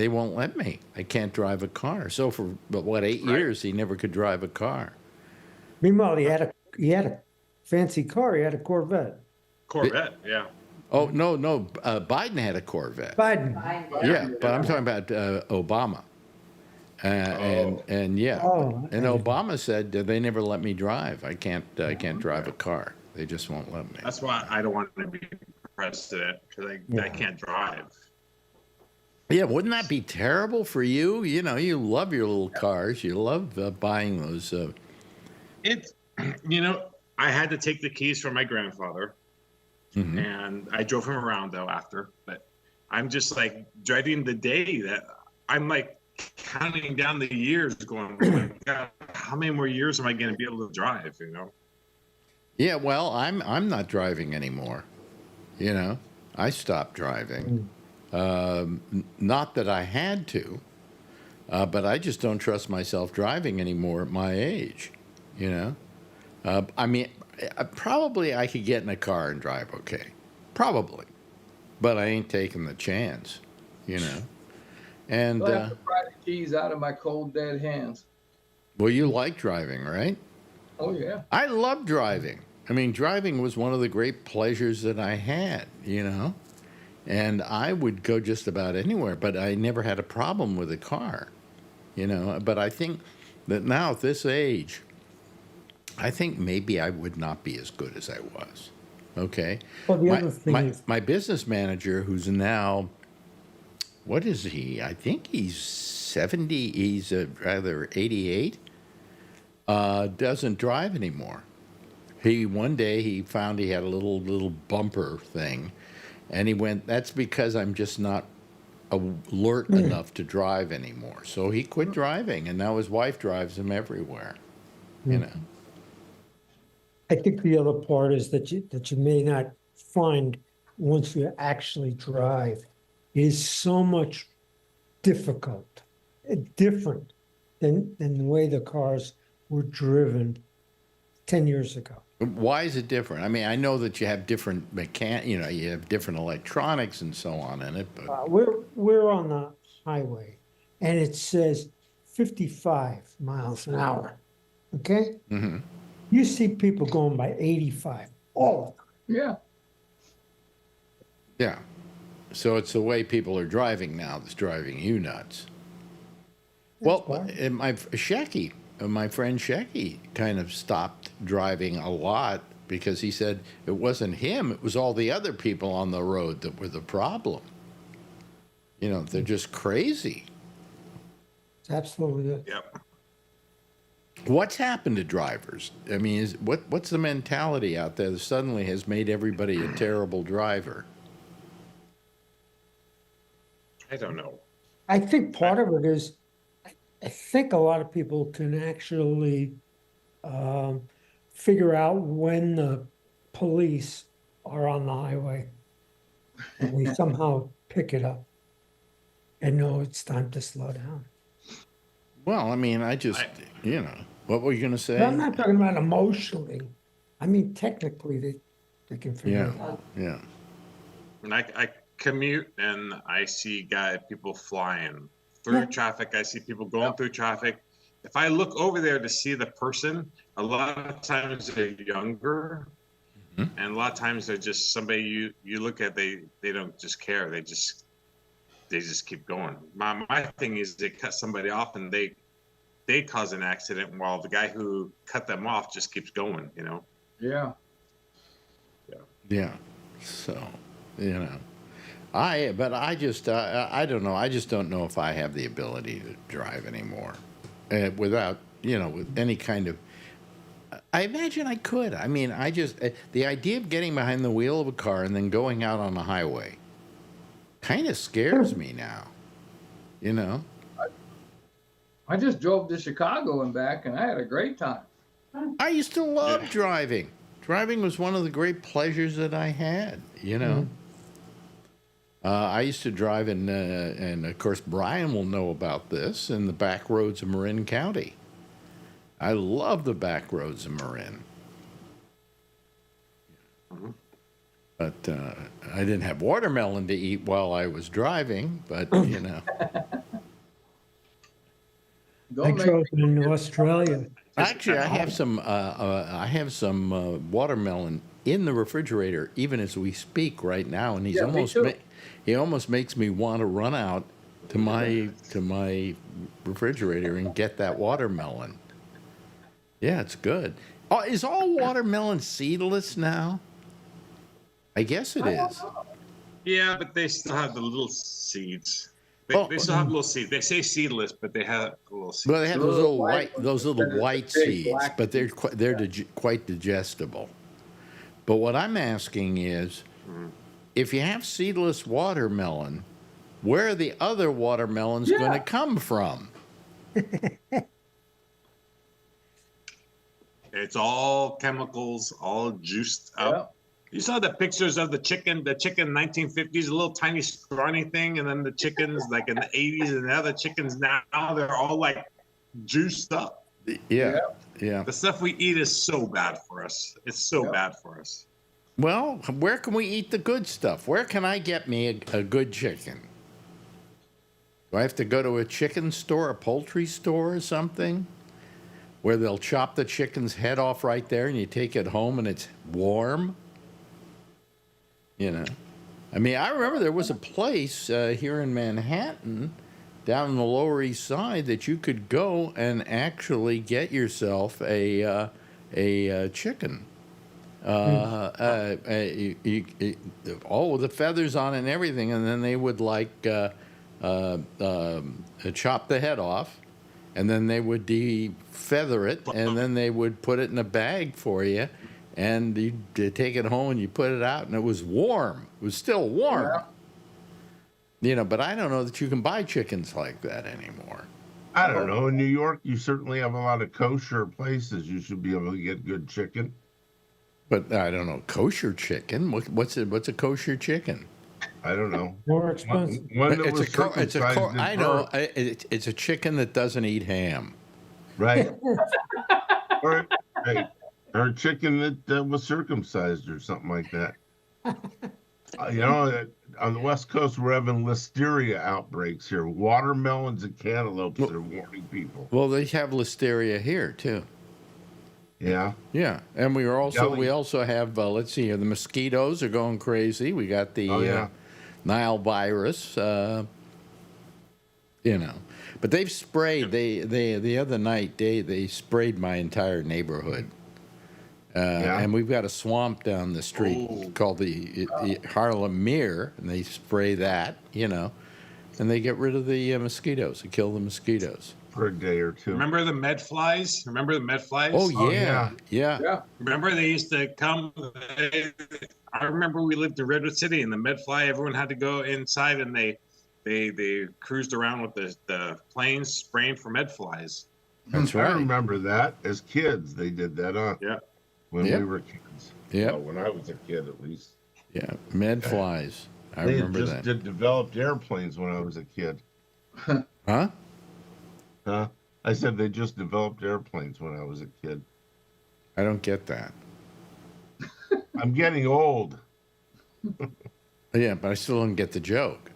won't let me. I can't drive a car." So for 8 years he never could drive a car. Meanwhile, he had a fancy car. He had a Corvette. Corvette, yeah. Oh no, Biden had a Corvette. Biden. Yeah, but I'm talking about Obama. And yeah, Oh, and Obama said they never let me drive. I can't drive a car. They just won't let me. That's why I don't want to be president, because I can't drive. Yeah, wouldn't that be terrible for you? You know, you love your little cars. You love buying those. It's, I had to take the keys from my grandfather, and I drove him around though after. But I'm just like dreading the day that I'm like counting down the years, going, oh my God, how many more years am I going to be able to drive? Yeah, well, I'm not driving anymore. I stopped driving. Not that I had to, but I just don't trust myself driving anymore at my age. I mean, probably I could get in a car and drive okay, probably, but I ain't taking the chance. And I have to pry the keys out of my cold dead hands. well, you like driving, right? Oh yeah. I love driving. I mean, driving was one of the great pleasures that I had, and I would go just about anywhere, but I never had a problem with a car, But I think that now at this age, I think maybe I would not be as good as I was. Okay. Well, the other thing is, my business manager, who's now, what is he? I think he's 70. He's rather 88. Doesn't drive anymore. One day he found he had a little bumper thing, and he went, "That's because I'm just not alert enough to drive anymore." So he quit driving, and now his wife drives him everywhere. I think the other part is that you may not find once you actually drive is so much difficult, different than the way the cars were driven 10 years ago. Why is it different? I mean, I know that you have different you have different electronics and so on in it, but We're on the highway, and it says 55 miles an hour. Okay? Mm-hmm. You see people going by 85 all the time. Yeah. Yeah. So it's the way people are driving now that's driving you nuts. Well, my friend Shecky kind of stopped driving a lot because he said it wasn't him, it was all the other people on the road that were the problem. They're just crazy. It's absolutely it. Yep. What's happened to drivers? I mean, what's the mentality out there that suddenly has made everybody a terrible driver? I don't know. I think part of it is, I think a lot of people can actually figure out when the police are on the highway. And we somehow pick it up and know it's time to slow down. Well, I mean, what were you going to say? But I'm not talking about emotionally. I mean, technically, they can figure it out. Yeah. When I commute and I see people flying through traffic, I see people going through traffic. If I look over there to see the person, a lot of times they're younger, and a lot of times they're just somebody you look at, they don't just care. They just keep going. My thing is they cut somebody off and they cause an accident while the guy who cut them off just keeps going, Yeah. Yeah. So, I don't know. I just don't know if I have the ability to drive anymore without, with any kind of. I imagine I could. I mean, the idea of getting behind the wheel of a car and then going out on the highway kind of scares me now, I just drove to Chicago and back, and I had a great time. I used to love driving. Driving was one of the great pleasures that I had, I used to drive and of course Brian will know about this, in the back roads of Marin County. I love the back roads of Marin. But I didn't have watermelon to eat while I was driving, but I drove in Australia. Actually, I have some watermelon in the refrigerator, even as we speak right now, and he almost makes me want to run out to my refrigerator and get that watermelon. Yeah, it's good. Oh, is all watermelon seedless now? I guess it is. Yeah, but they still have the little seeds. They still have little seeds. They say seedless, but they have little seeds. Well, they have those little white seeds, but they're quite digestible. But what I'm asking is, if you have seedless watermelon, where are the other watermelons going to come from? It's all chemicals, all juiced up. You saw the pictures of the chicken 1950s, a little tiny scrawny thing, and then the chickens like in the 80s, and the other chickens now, they're all like juiced up. Yeah. Yeah. The stuff we eat is so bad for us. It's so bad for us. Well, where can we eat the good stuff? Where can I get me a good chicken? Do I have to go to a chicken store, a poultry store or something? Where they'll chop the chicken's head off right there and you take it home and it's warm? You know? I mean, I remember there was a place here in Manhattan, down on the Lower East Side, that you could go and actually get yourself a chicken. All with the feathers on it and everything, and then they would like chop the head off, and then they would de-feather it, and then they would put it in a bag for you, and you'd take it home and you put it out, and it was warm. It was still warm. Yeah. You know, but I don't know that you can buy chickens like that anymore. I don't know. In New York, you certainly have a lot of kosher places. You should be able to get good chicken. But I don't know, kosher chicken. What's a kosher chicken? I don't know. More expensive. One that was circumcised in I know. birth, It's a chicken that doesn't eat ham. right? or, right. Or a chicken that was circumcised or something like that. You know, on the West Coast, we're having listeria outbreaks here. Watermelons and cantaloupes are warning people. Well, they have listeria here too. Yeah. Yeah, and we also have let's see here, the mosquitoes are going crazy. We got the Nile virus, you know, but they've sprayed. They the other night they sprayed my entire neighborhood, and we've got a swamp down the street called the Harlem Mere, and they spray that, you know, and they get rid of the mosquitoes. They kill the mosquitoes. For a day or two. Remember the med flies? Oh yeah. Remember they used to come. I remember we lived in Redwood City, and the med fly. Everyone had to go inside, and they cruised around with the planes spraying for med flies. That's right. I remember that as kids. They did that, Yeah. when we were kids. Yeah. Well, when I was a kid, at least. Yeah, med flies. I They remember just that. did developed airplanes when I was a kid. Huh? Huh? I said they just developed airplanes when I was a kid. I don't get that. I'm getting old. Yeah, but I still don't get the joke.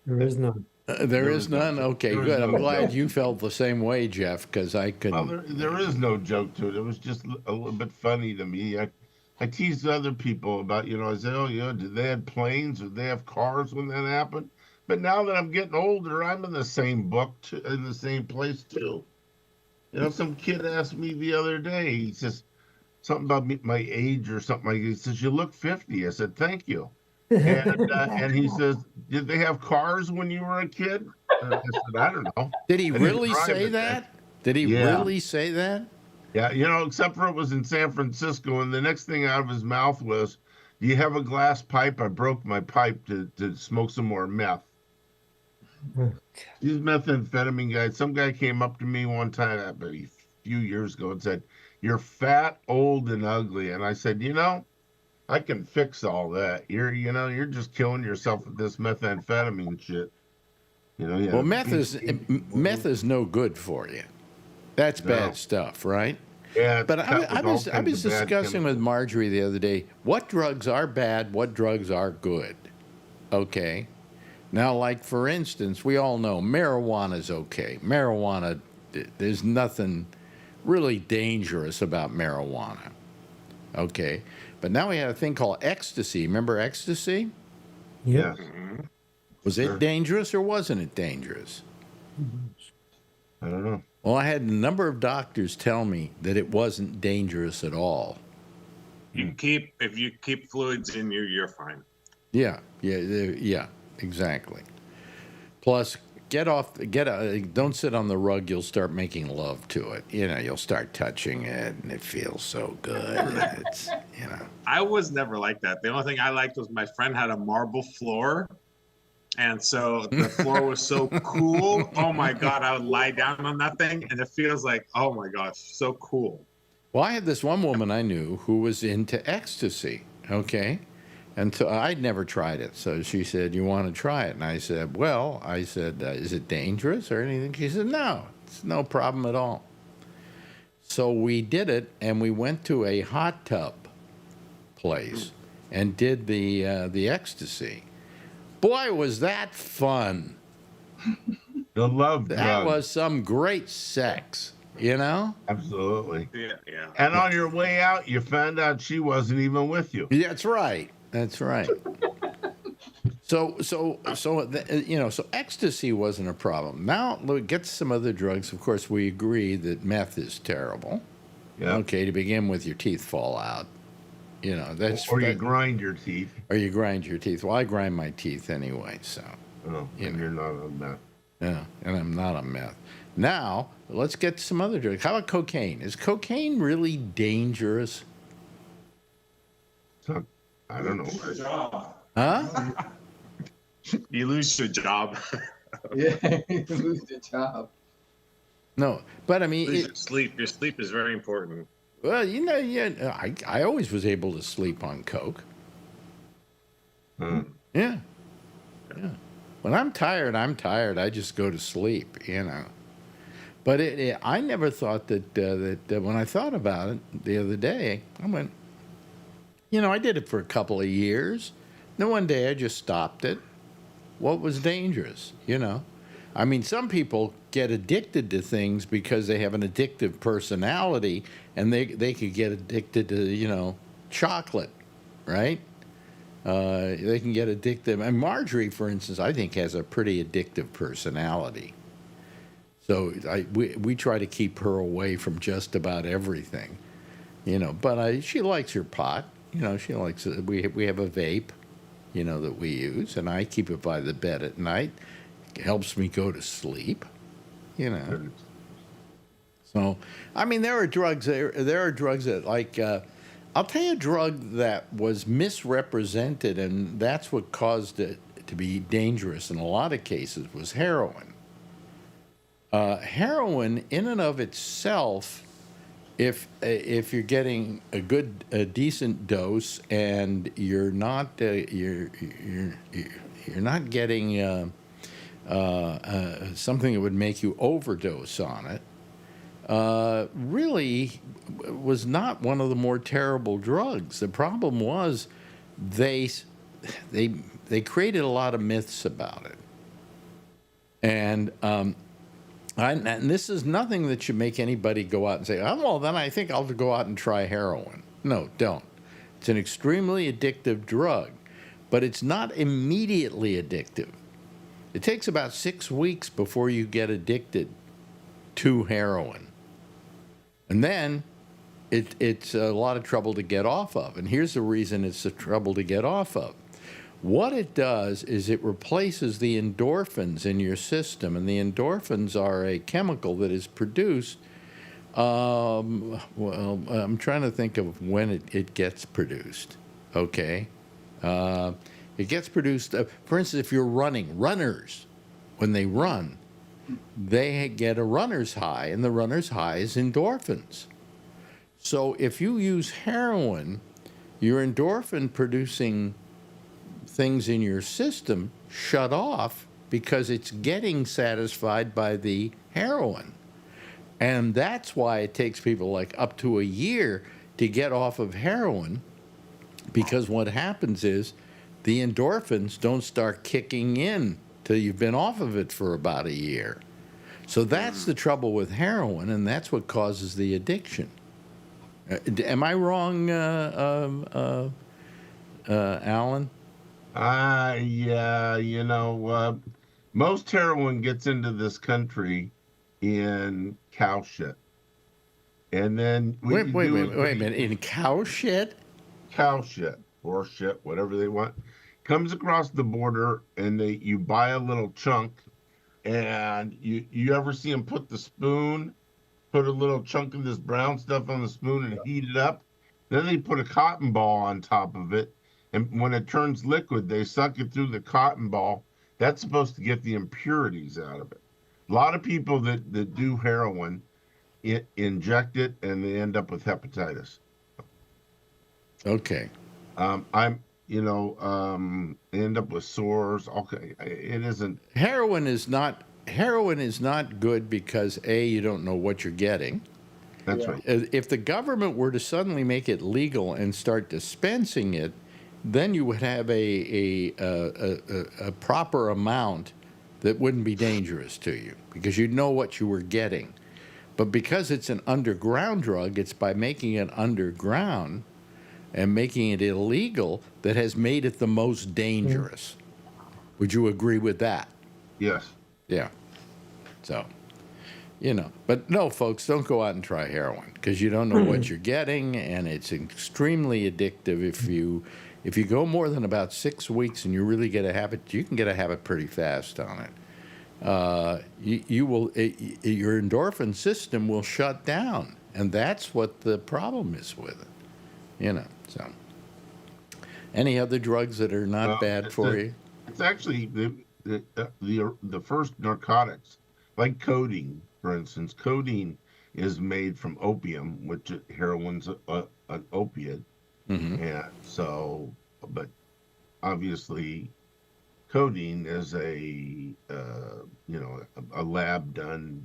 There is none. There is none? Okay, There is good. I'm no glad joke. you felt the same way, Jeff, because I couldn't. Well, there is no joke to it. It was just a little bit funny to me. I teased other people about, you know, I said, oh, you know, did they have planes? Did they have cars when that happened? But now that I'm getting older, I'm in the same book, in the same place, too. You know, some kid asked me the other day, he says something about my age or something like that. He says, you look 50. I said, thank you. And he says, did they have cars when you were a kid? I said, I don't know. Did he I didn't really drive say it that? Did he Yeah. really say that? Yeah, you know, except for it was in San Francisco, and the next thing out of his mouth was, do you have a glass pipe? I broke my pipe to smoke some more meth. These methamphetamine guys, some guy came up to me one time, a few years ago, and said, you're fat, old, and ugly. And I said, you know, I can fix all that. You're just killing yourself with this methamphetamine shit. You know, yeah. Well, meth is no good for you. That's bad stuff, right? Yeah, But I was kinds of bad discussing with chemicals. Marjorie the other day what drugs are bad, what drugs are good. Okay. Now, like for instance, we all know marijuana's okay. Marijuana, there's nothing really dangerous about marijuana. Okay. But now we have a thing called ecstasy. Remember ecstasy? Yeah. Was it dangerous or wasn't it dangerous? I don't know. Well, I had a number of doctors tell me that it wasn't dangerous at all. If you keep fluids in you, you're fine. Yeah, exactly. Plus, don't sit on the rug. You'll start making love to it. You know, you'll start touching it, and it feels so good. It's, you know. I was never like that. The only thing I liked was my friend had a marble floor, And so the floor was so cool. Oh my God, I would lie down on that thing and it feels like, oh my gosh, so cool. Well, I had this one woman I knew who was into ecstasy, okay? And so I'd never tried it. So she said, "You want to try it?" And I said, "Well," I said, "Is it dangerous or anything?" She said, "No, it's no problem at all." So we did it, and we went to a hot tub place and did the ecstasy. Boy, was that fun. The love That drug. was some great sex, you know? Absolutely. Yeah. And on your way out, you found out she wasn't even with you. That's right. That's right. So ecstasy wasn't a problem. Now, look, get some other drugs. Of course, we agree that meth is terrible. Yeah. Okay, to begin with, your teeth fall out. You know, that's Or you grind your teeth. Or you grind your teeth. Well, I grind my teeth anyway, so. Oh, and you're not on that. Yeah, and I'm not on meth. Now, let's get some other drugs. How about cocaine? Is cocaine really dangerous? So, I don't know. Huh? You lose your job. Yeah, you lose your job. No, but I mean, Lose your sleep. Your sleep is very important. well, you know, yeah, I always was able to sleep on coke. Hmm. Yeah. When I'm tired, I'm tired. I just go to sleep, you know. But I never thought that when I thought about it the other day, I went, you know, I did it for a couple of years. Then one day I just stopped it. What was dangerous, you know? I mean, some people get addicted to things because they have an addictive personality, and they could get addicted to, you know, chocolate, right? They can get addicted. And Marjorie, for instance, I think has a pretty addictive personality. So we try to keep her away from just about everything, you know. But she likes her pot, you know. She likes it. We have a vape, you know, that we use, and I keep it by the bed at night. It helps me go to sleep, you know. So, I mean, there are drugs. There are drugs that, like, I'll tell you a drug that was misrepresented, and that's what caused it to be dangerous in a lot of cases, was heroin. Heroin, in and of itself, if you're getting a decent dose and you're not not getting something that would make you overdose on it, really was not one of the more terrible drugs. The problem was they created a lot of myths about it, and this is nothing that should make anybody go out and say, "Oh, well, then I think I'll go out and try heroin." No, don't. It's an extremely addictive drug, but it's not immediately addictive. It takes about 6 weeks before you get addicted to heroin. And then it's a lot of trouble to get off of. And here's the reason it's a trouble to get off of. What it does is it replaces the endorphins in your system. And the endorphins are a chemical that is produced. Well, I'm trying to think of when it gets produced. Okay. It gets produced, for instance, if you're runners, when they run, they get a runner's high, and the runner's high is endorphins. So if you use heroin, your endorphin-producing things in your system shut off because it's getting satisfied by the heroin. And that's why it takes people like up to a year to get off of heroin, because what happens is the endorphins don't start kicking in till you've been off of it for about a year. So that's the trouble with heroin, and that's what causes the addiction. Am I wrong, Alan? Yeah, you know, most heroin gets into this country in cow shit. And then wait a minute, in cow shit? Cow shit, horse shit, whatever they want. Comes across the border, and you buy a little chunk, and you ever see them put a little chunk of this brown stuff on the spoon and heat it up? Then they put a cotton ball on top of it, and when it turns liquid, they suck it through the cotton ball, That's supposed to get the impurities out of it. A lot of people that do heroin inject it and they end up with hepatitis. Okay. They end up with sores. Okay, it isn't. Heroin is not good because A, you don't know what you're getting. That's right. If the government were to suddenly make it legal and start dispensing it, then you would have a proper amount that wouldn't be dangerous to you because you'd know what you were getting. But because it's an underground drug, it's by making it underground and making it illegal that has made it the most dangerous. Would you agree with that? Yes. Yeah. So, but no, folks, don't go out and try heroin because you don't know what you're getting, and it's extremely addictive. If you go more than about 6 weeks and you really get a habit, you can get a habit pretty fast on it. Your endorphin system will shut down, and that's what the problem is with it. So, any other drugs that are not bad for you? It's actually the first narcotics, like codeine, for instance. Codeine is made from opium, which heroin's an opiate, and so, but obviously, codeine is a lab done.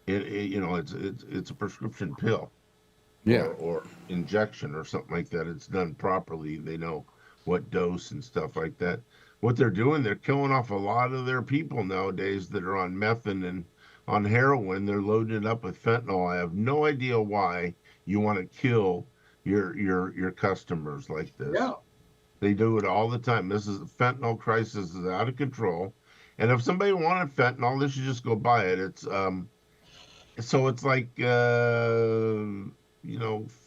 It's a prescription pill. Yeah. Or injection or something like that. It's done properly. They know what dose and stuff like that. What they're doing, they're killing off a lot of their people nowadays that are on meth and on heroin. They're loaded up with fentanyl. I have no idea why you want to kill your customers like this. Yeah. They do it all the time. This is the fentanyl crisis is out of control. And if somebody wanted fentanyl, they should just go buy it. It's so it's like 400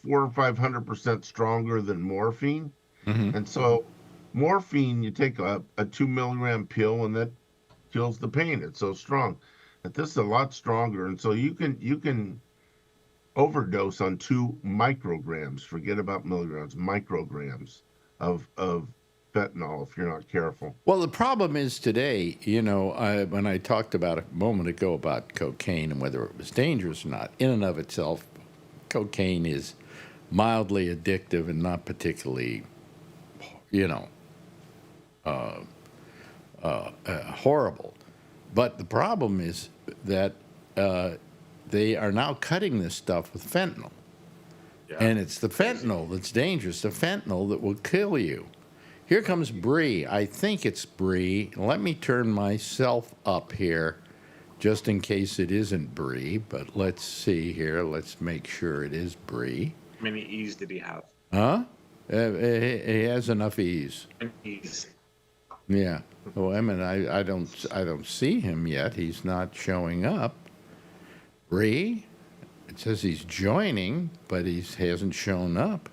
or 500% stronger than morphine. And so morphine, you take a 2 milligram pill and that kills the pain. It's so strong. But this is a lot stronger. And so you can overdose on 2 micrograms. Forget about milligrams, micrograms of fentanyl if you're not careful. Well, the problem is today, when I talked about a moment ago about cocaine and whether it was dangerous or not, in and of itself, cocaine is mildly addictive and not particularly, horrible. But the problem is that they are now cutting this stuff with fentanyl. Yeah. And it's the fentanyl that's dangerous, the fentanyl that will kill you. Here comes Bree. I think it's Bree. Let me turn myself up here just in case it isn't Bree, but let's see here. Let's make sure it is Bree. How many E's did he have? Huh? He has enough E's. E's. Yeah. Oh, I don't see him yet. He's not showing up. Bree? It says he's joining, but he hasn't shown up.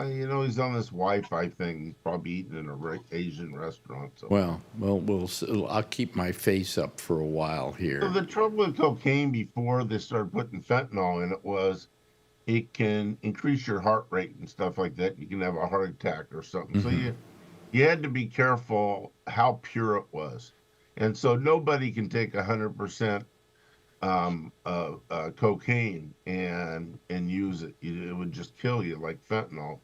He's on this Wi-Fi thing. He's probably eating in an Asian restaurant. So. Well, I'll keep my face up for a while here. So the trouble with cocaine before they started putting fentanyl in it was it can increase your heart rate and stuff like that. You can have a heart attack or something. So you had to be careful how pure it was. And so nobody can take 100% cocaine and use it. It would just kill you like fentanyl.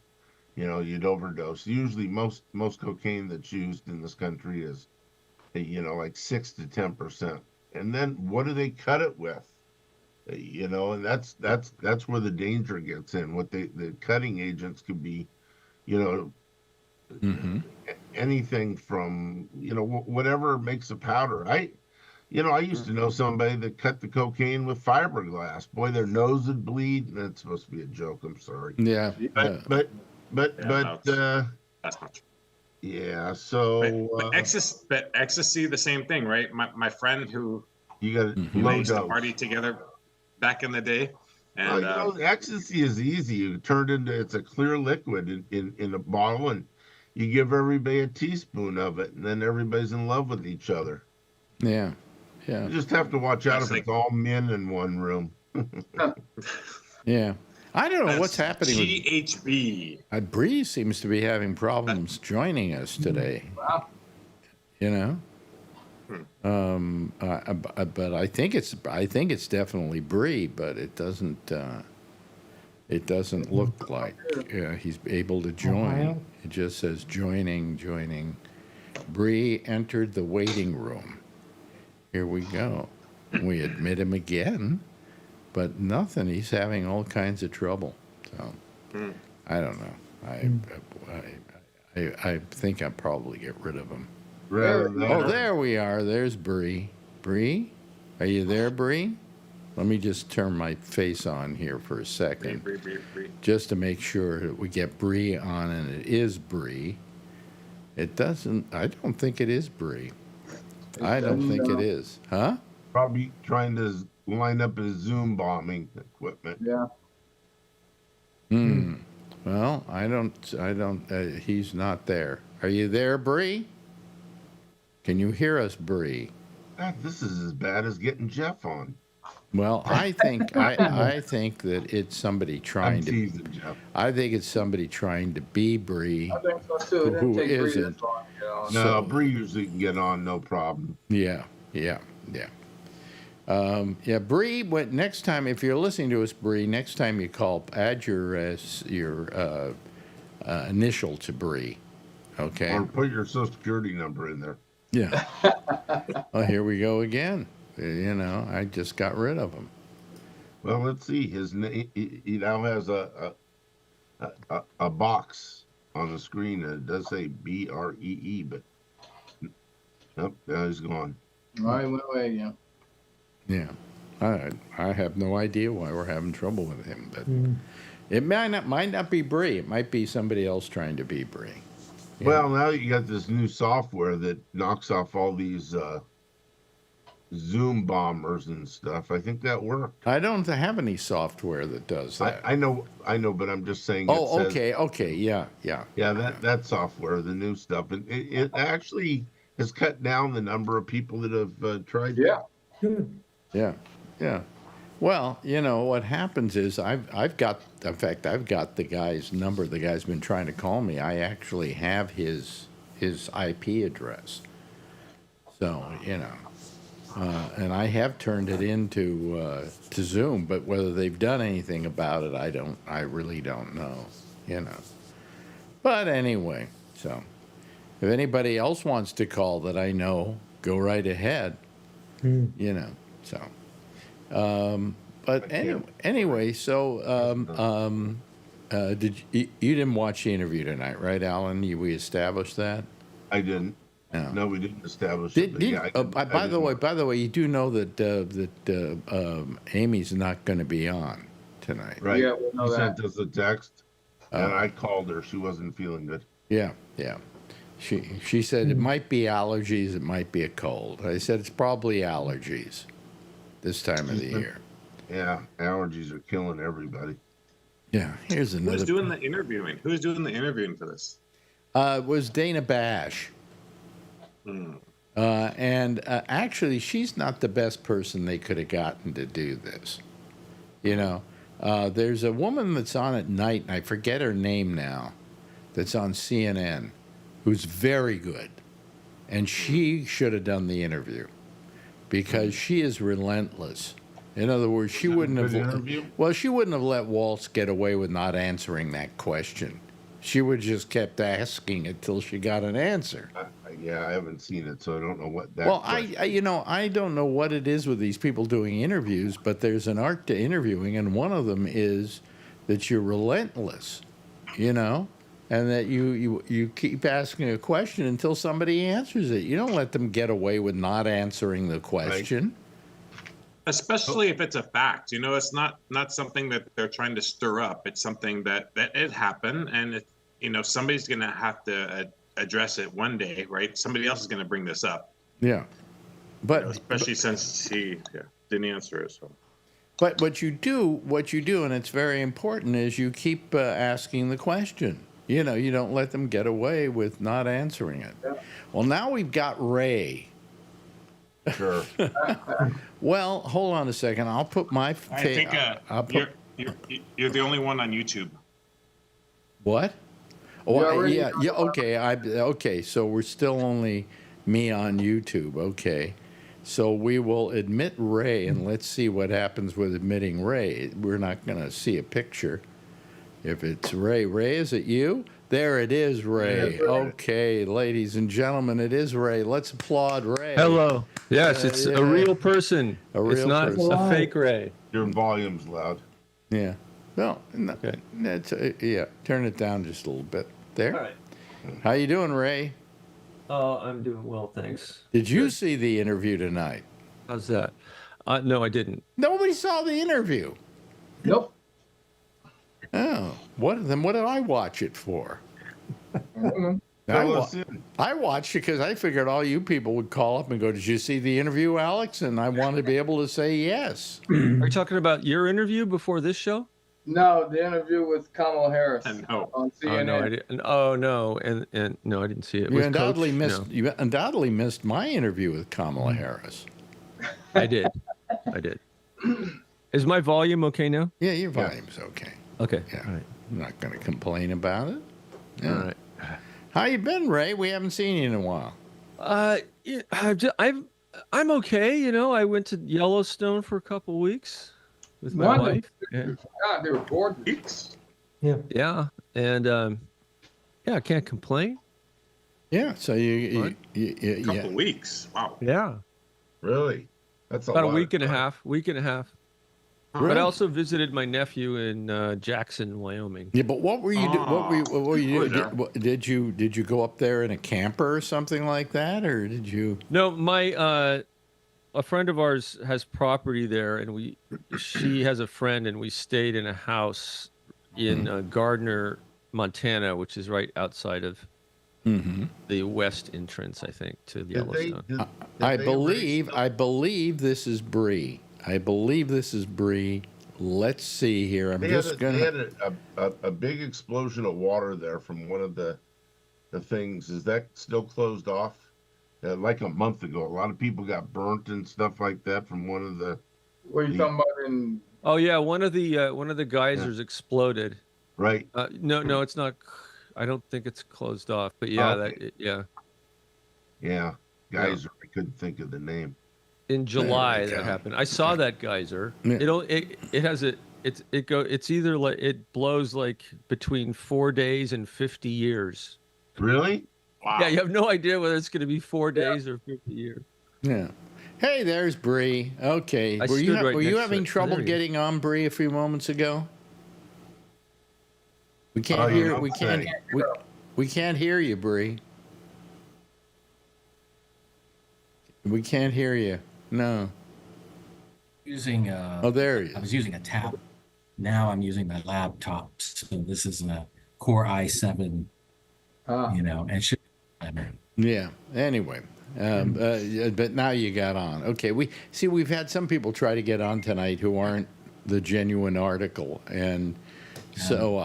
You'd overdose. Usually most cocaine that's used in this country is like 6 to 10%. And then what do they cut it with? And that's where the danger gets in. What the cutting agents could be, anything from whatever makes a powder. I used to know somebody that cut the cocaine with fiberglass. Boy, their nose would bleed. That's supposed to be a joke. I'm sorry. Yeah. But that's not true. Yeah. So. But ecstasy, the same thing, right? My friend who you got we used to party together back in the day. And ecstasy is easy. You turn it into it's a clear liquid in a bottle, and you give everybody a teaspoon of it, and then everybody's in love with each other. Yeah. Yeah. You just have to watch out if it's all men in one room. Yeah. I don't know what's happening with GHB. Bree seems to be having problems joining us today. Wow. But I think it's definitely Bree, but it doesn't look like he's able to join. Ohio? It just says joining. Bree entered the waiting room. Here we go. We admit him again, but nothing. He's having all kinds of trouble. So I don't know. I think I'll probably get rid of him. Oh, there we are. There's Bree. Bree, are you there, Bree? Let me just turn my face on here for a second, Bree. just to make sure that we get Bree on, and it is Bree. It doesn't. I don't think it is Bree. I don't think it is. Huh? Probably trying to line up his Zoom bombing equipment. Yeah. Well, I don't. He's not there. Are you there, Bree? Can you hear us, Bree? God, this is as bad as getting Jeff on. Well, I think I think that it's somebody I'm trying to. teasing Jeff. I think it's somebody trying to be Bree. I think so too. It didn't Who take Bree isn't? this long, you know. No, So- Bree usually can get on, no problem. Yeah. Bree. Next time, if you're listening to us, Bree, next time you call, add your initial to Bree. Okay. Or put your social security number in there. Yeah. Well, here we go again. I just got rid of him. Well, let's see. His name. He now has a box on the screen that does say BREE, but nope, now he's gone. All right, went away again. Yeah. I have no idea why we're having trouble with him, but it might not be Bree. It might be somebody else trying to be Bree. Yeah. Well, now you got this new software that knocks off all these Zoom bombers and stuff. I think that worked. I don't have any software that does that. I know, but I'm just saying. Oh, it says, okay, yeah. Yeah, that software, the new stuff, and it actually has cut down the number of people that have tried. Yeah. Good. Yeah. Well, what happens is I've got the guy's number. The guy's been trying to call me. I actually have his IP address. So, and I have turned it into to Zoom, but whether they've done anything about it, I really don't know, But anyway, so if anybody else wants to call that I know, go right ahead, so. But anyway, so you didn't watch the interview tonight, right, Alan? We established that. I didn't. No. No, we didn't establish it. But yeah, by the way, you do know that Amy's not going to be on tonight. Right. Yeah, we know She that. sent us a text, and I called her. She wasn't feeling good. Yeah. She said it might be allergies, it might be a cold. I said it's probably allergies this time of the year. Yeah, allergies are killing everybody. Yeah. Here's another. Who's doing the interviewing? Who's doing the interviewing for this? It was Dana Bash. And actually, she's not the best person they could have gotten to do this. There's a woman that's on at night, and I forget her name now, that's on CNN, who's very good. And she should have done the interview because she is relentless. In other words, she wouldn't have. She wouldn't have let Waltz get away with not answering that question. She would have just kept asking it till she got an answer. Yeah, I haven't seen it, so I don't know what that. Well, I don't know what it is with these people doing interviews, but there's an art to interviewing, and one of them is that you're relentless, and that you keep asking a question until somebody answers it. You don't let them get away with not answering the question. Right. Especially if it's a fact, it's not something that they're trying to stir up. It's something that it happened, and somebody's going to have to address it one day, right? Somebody else is going to bring this up. Yeah, but especially since he didn't answer it. So. But what you do, and it's very important, is you keep asking the question. You don't let them get away with not answering it. Yeah. Well, now we've got Ray. Sure. Well, hold on a second. I'll put my. I think you're the only one on YouTube. What? Oh, yeah. Okay. Okay. So we're still only me on YouTube. Okay. So we will admit Ray, and let's see what happens with admitting Ray. We're not going to see a picture. If it's Ray. Ray, is it you? There it is, Ray. Okay, ladies and gentlemen, it is Ray. Let's applaud Ray. Hello. Yes, it's yeah. a real person. A real it's not person. a fake Ray. Your volume's loud. Yeah. Well, Okay. that's yeah. Turn it down just a little bit. There. All right. How you doing, Ray? Oh, I'm doing well, thanks. Did you see the interview tonight? How's that? No, I didn't. Nobody saw the interview. Nope. Oh, then what did I watch it for? Mm-mm. Fill us in. I watched it because I figured all you people would call up and go, "Did you see the interview, Alex?" And I wanted to be able to say yes. Are you talking about your interview before this show? No, the interview with Kamala Harris No. on Oh CNN. no, I didn't. Oh no, and no, I didn't see it. You With undoubtedly Coach? missed. No, You undoubtedly missed my interview with Kamala Harris. I did. I did. Is my volume okay now? Yeah, your volume's okay. Okay. Yeah. All right. I'm not going to complain about it. Yeah. All right. How you been, Ray? We haven't seen you in a while. Yeah, I'm okay. You know, I went to Yellowstone for a couple weeks with my Wonderful. wife. Yeah. God, they were gorgeous. Weeks. Yeah, and yeah, I can't complain. Yeah. So you Couple weeks. Wow. Yeah, Really? That's about a lot week of and a time. half. Week and a half. Really? But I also visited my nephew in Jackson, Wyoming. Yeah, but what were you doing? What were you We're doing? Did you go up there in a camper or something like that, or did you? No, my a friend of ours has property there, and she has a friend, and we stayed in a house in Gardner, Montana, which is right outside of the west entrance, I think, to Yellowstone. I believe this is Bree. I believe this is Bree. Let's see here. I'm They just had, gonna. they had a big explosion of water there from one of the things. Is that still closed off? Like a month ago, a lot of people got burnt and stuff like that from one of the. What are you talking about in Oh yeah, one of the geysers exploded. Right. No, it's not. I don't think it's closed off. But yeah, Okay. yeah. Yeah. Guys, I couldn't think of the name. In July we go. that happened. I saw that geyser. Yeah. It has it's either like it blows like between 4 days and 50 years. Really? Wow. Yeah, you have no idea whether it's going to be 4 days or 50 years. Yeah. Hey, there's Bree. Okay. I Were you stood right were you next to having it. trouble There you go. getting on, Bree, a few moments ago? We can't Oh, you hear. don't We can't. say. We can't hear you, Bree. We can't hear you. No. Using Oh, there he I is. was using a tablet. Now I'm using my laptop. So this is a Core i7, and it should. Yeah. Anyway, but now you got on. Okay. We've had some people try to get on tonight who aren't the genuine article, and so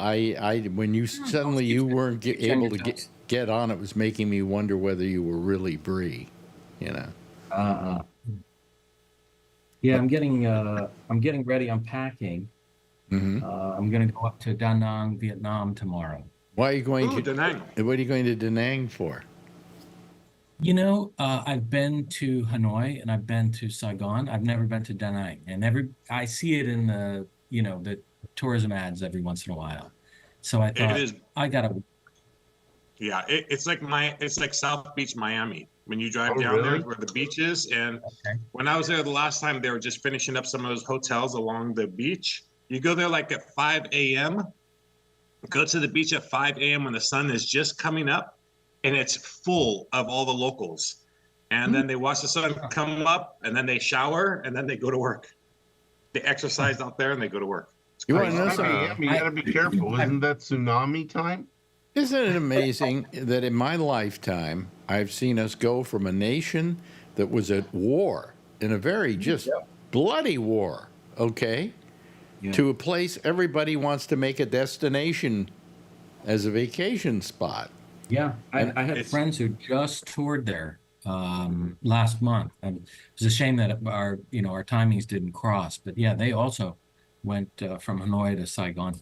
when you suddenly you weren't able to get on, it was making me wonder whether you were really Bree. You know. Yeah, I'm getting ready. I'm packing. I'm going to go up to Da Nang, Vietnam tomorrow. Why are you going Ooh, to? Da Nang. What are you going to Da Nang for? You know, I've been to Hanoi and I've been to Saigon. I've never been to Da Nang, and I see it in the tourism ads every once in a while. So I thought It is. I gotta. Yeah, it's like South Beach, Miami. When you drive Oh, down really? there where the beach is, and Okay. when I was there the last time, they were just finishing up some of those hotels along the beach. You go there like at 5 a.m. Go to the beach at 5 a.m. when the sun is just coming up, and it's full of all the locals. And then they watch the sun come up, and then they shower, and then they go to work. They exercise out there, and they go to work. It's You crazy. want to know something? Yeah, you gotta be careful. Isn't that tsunami time? Isn't it amazing that in my lifetime, I've seen us go from a nation that was at war, in a very just bloody war, okay, Yeah. to a place everybody wants to make a destination as a vacation spot. Yeah, I had It's- friends who just toured there last month, and it was a shame that our timings didn't cross. But yeah, they also went from Hanoi to Saigon.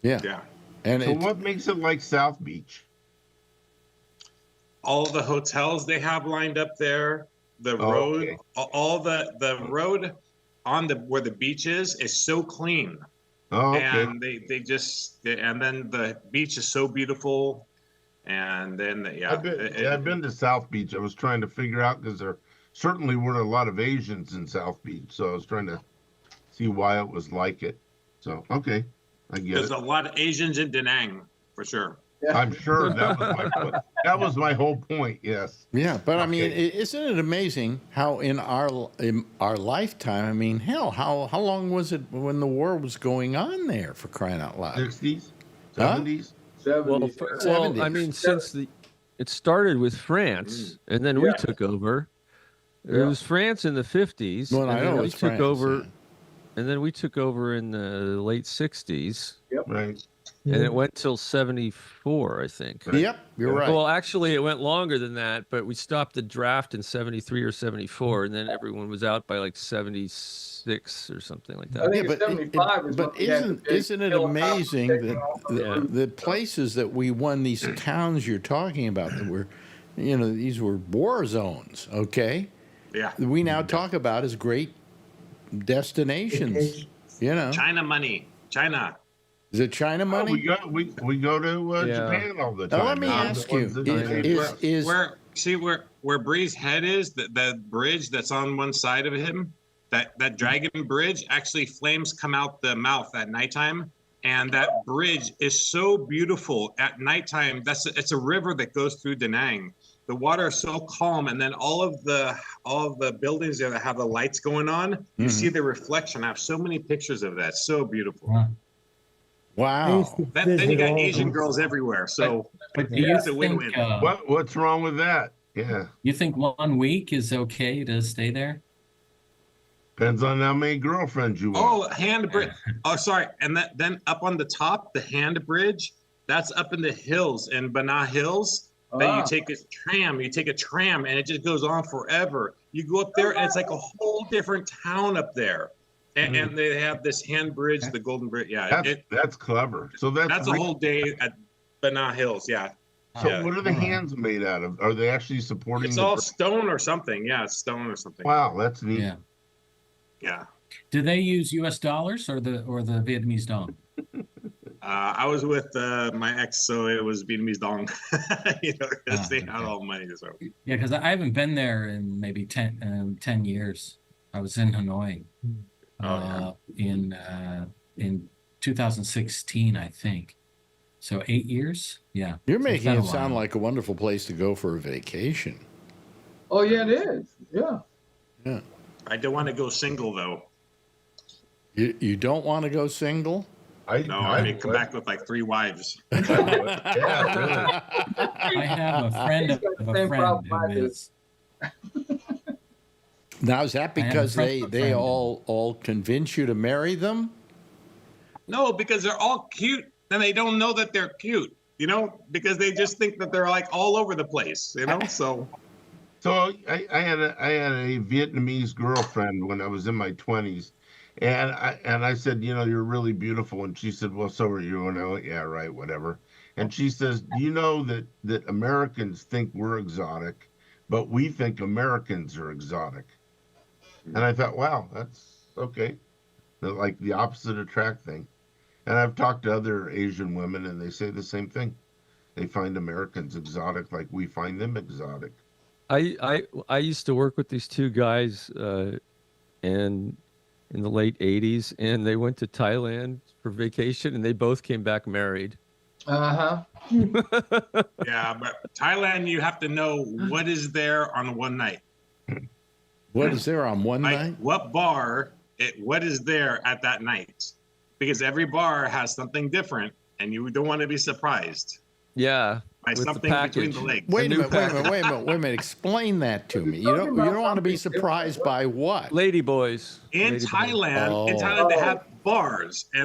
Yeah. Yeah. And So it's, what makes it like South Beach? all the hotels they have lined up there, the road, okay. all the road on where the beach is so clean. Oh, okay. And and then the beach is so beautiful. And then, yeah. I've been to South Beach. I was trying to figure out because there certainly weren't a lot of Asians in South Beach. So I was trying to see why it was like it. So, okay, I get There's it. a lot of Asians in Da Nang, for sure. I'm sure that was my point. That was my whole point, yes. Yeah, but I mean, Okay. isn't it amazing how in our lifetime? I mean, hell, how long was it when the war was going on there? For crying out loud! 60s, Huh? 70s. Well, 70s. well, I mean, since it started with France, and then we Yeah. took over. It Yeah. was France in the 50s, Well, and I then know we it's took France, over, yeah. and then we took over in the late 60s, Right. and it went till 74, I think. Right. Yep, you're right. Well, actually, it went longer than that, but we stopped the draft in 73 or 74, and then everyone was out by like 76 or something like I that. think Yeah, it's 75 is but when we had the big isn't it helicopter amazing taking that off on the Yeah. roof. the places that we won, these towns you're talking about, that were, these were war zones. Okay, Yeah. we now talk about as great destinations. China money. China. Is it China Well, money? we go to Yeah. Japan all the time. Now, let me Those are ask the ones you: that stay is west. where Bree's head is, the bridge that's on one side of him, that dragon bridge, actually flames come out the mouth at nighttime, and that bridge is so beautiful at nighttime. It's a river that goes through Da Nang. The water is so calm, and then all of the buildings there that have the lights going on, you see the reflection. I have so many pictures of that. So beautiful. Wow. wow. Then you Visit got all Asian the- girls everywhere. So But do you it's a win-win. think What's wrong with that? Yeah. you think 1 week is okay to stay there? Depends on how many girlfriends you want. Oh, hand bridge. Oh, sorry. And then up on the top, the hand bridge, that's up in the hills, in Bennett Hills. That Ah. you take a tram, and it just goes on forever. You go up there, and it's like a whole different town up there. And they have this hand bridge, the Golden Bridge. Yeah, That's clever. So that's a whole day at Bennett Hills. Yeah. So Yeah. what are the hands made out of? Are they actually supporting? It's all stone or something. Yeah, it's stone or something. Wow, that's neat. Yeah. Yeah. Do they use US dollars or the Vietnamese dong? I was with my ex, so it was Vietnamese dong. 'Cause they had okay. all money. So Yeah, because I haven't been there in maybe 10 years. I was in Hanoi in 2016, I think. So 8 years. Yeah. You're So it's making been it a sound while. like a wonderful place to go for a vacation. Oh, yeah, it is. Yeah. Yeah. I don't want to go single though. You don't want to go single? No, I may come back with like 3 wives. Yeah, really. I have a friend of got the a same friend problem I who do. is. Now, is that I have a because friend they of a they friend. all convince you to marry them? No, because they're all cute and they don't know that they're cute, because they just think that they're like all over the place, so. So I had a Vietnamese girlfriend when I was in my 20s, and I said, you're really beautiful, and she said, well, so are you, and I went, yeah, right, whatever. And she says, do you know that Americans think we're exotic, but we think Americans are exotic? And I thought, wow, that's okay. Like the opposite attract thing. And I've talked to other Asian women, and they say the same thing. They find Americans exotic like we find them exotic. I used to work with these two guys and in the late 80s, and they went to Thailand for vacation, and they both came back married. Uh-huh. Yeah, but Thailand, you have to know what is there on one night. What is there on one Like night? what what is there at that night? Because every bar has something different, and you don't want to be surprised Yeah, by with the something between package. the legs. Wait a new minute, wait a minute. Explain that to me. You don't want to be surprised by what? Lady boys. In Lady boys. Thailand,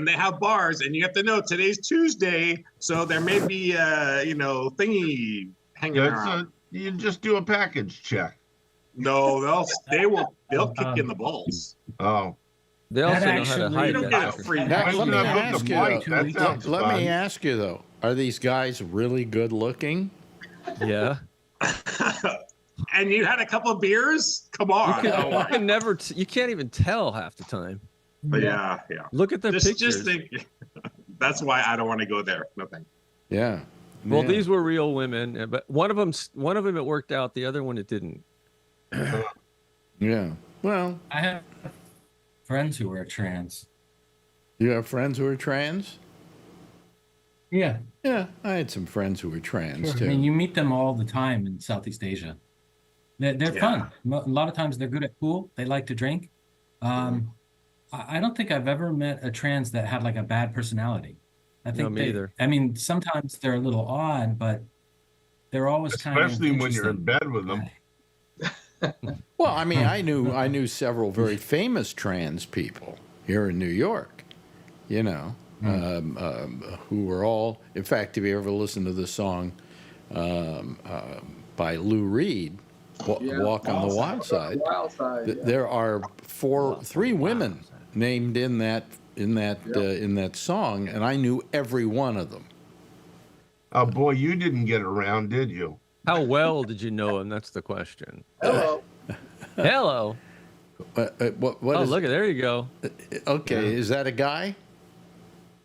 they have bars, and you have to know today's Tuesday, so there may be thingy hanging around. You just do a package check. No, they'll kick you in the balls. Oh. They also That know how to actually- hide You don't that. get a sucker. free. Now, let me That's ask the you. point. Though, That sounds let fun. me ask you though: are these guys really good looking? Yeah. And you had a couple of beers? Come on. You can never. You can't even tell half the time. But yeah. Look at their pictures. Just think. That's why I don't want to go there. No thank you. Yeah. Well, Yeah. these were real women, but one of them it worked out. The other one it didn't. Yeah. Well, I have friends who are trans. you have friends who are trans? Yeah. Yeah, I had some friends who were trans Sure. too. I mean, you meet them all the time in Southeast Asia. They're fun. A lot of times they're good at pool. They like to drink. I don't think I've ever met a trans that had like a bad personality. I think me either. I mean, sometimes they're a little odd, but they're always kind of Especially when you're in bed with them. Well, I mean, I knew several very famous trans people here in New York, you know, who were all. In fact, if you ever listen to the song by Lou Reed, "Walk on the Wild Side," there are three women named in that song, and I knew every one of them. Oh boy, you didn't get around, did you? How well did you know him? That's the question. Hello. Hello. What Oh, is- look at there you go. Okay, is that a guy?